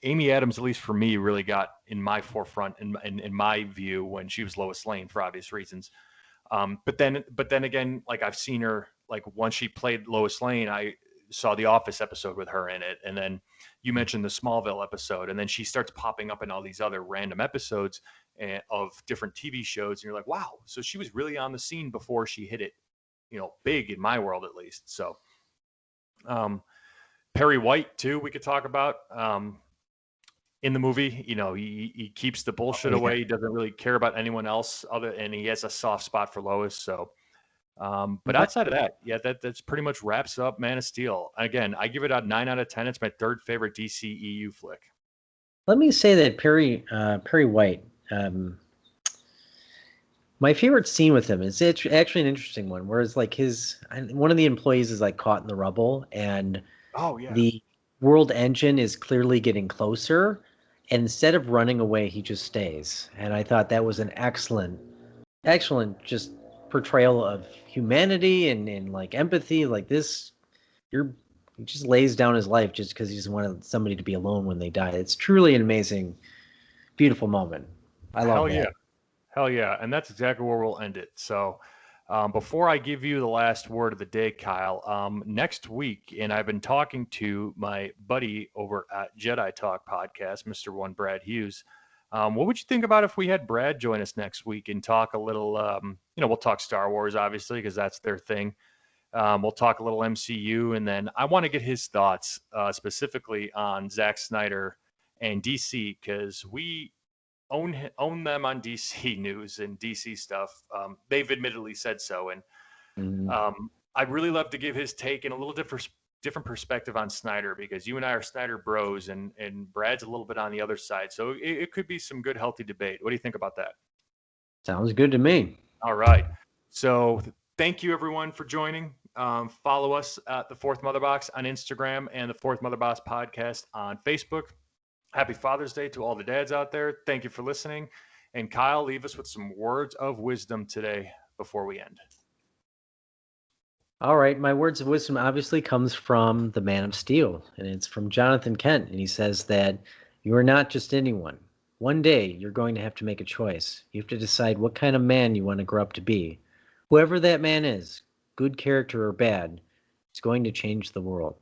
Amy Adams, at least for me, really got in my forefront in my view when she was Lois Lane for obvious reasons. But then again, like I've seen her like once she played Lois Lane, I saw the Office episode with her in it, and then you mentioned the Smallville episode, and then she starts popping up in all these other random episodes of different TV shows, and you're like, wow, so she was really on the scene before she hit it, big in my world at least. So um, Perry White too, we could talk about. In the movie, he keeps the bullshit Oh, yeah. away. He doesn't really care about anyone else and he has a soft spot for Lois. So, but But outside of that, yeah, that's pretty much wraps up Man of Steel. Again, I give it a 9 out of 10. It's my third favorite DCEU flick. let me say that Perry White. My favorite scene with him is actually an interesting one. Whereas like one of the employees is like caught in the rubble, and Oh yeah, the world engine is clearly getting closer. And instead of running away, he just stays. And I thought that was an excellent just portrayal of humanity and like empathy. Like this, he just lays down his life just because he just wanted somebody to be alone when they die. It's truly an amazing, beautiful moment. I love hell yeah, that. hell yeah, and that's exactly where we'll end it. So. Before I give you the last word of the day, Kyle, next week, and I've been talking to my buddy over at Jedi Talk Podcast, Mr. One Brad Hughes. What would you think about if we had Brad join us next week and talk a little, we'll talk Star Wars, obviously, because that's their thing. We'll talk a little MCU, and then I want to get his thoughts specifically on Zack Snyder and DC, because we own them on DC news and DC stuff. They've admittedly said so, and Mhm. I'd really love to give his take and a little different perspective on Snyder, because you and I are Snyder bros, and Brad's a little bit on the other side, so it could be some good healthy debate. What do you think about that? Sounds good to me. All right. So thank you everyone for joining. Follow us at the Fourth Mother Box on Instagram and the Fourth Mother Box podcast on Facebook. Happy Father's Day to all the dads out there. Thank you for listening. And Kyle, leave us with some words of wisdom today before we end. All right, my words of wisdom obviously comes from the Man of Steel, and it's from Jonathan Kent, and he says that you are not just anyone. One day you're going to have to make a choice. You have to decide what kind of man you want to grow up to be. Whoever that man is, good character or bad, it's going to change the world.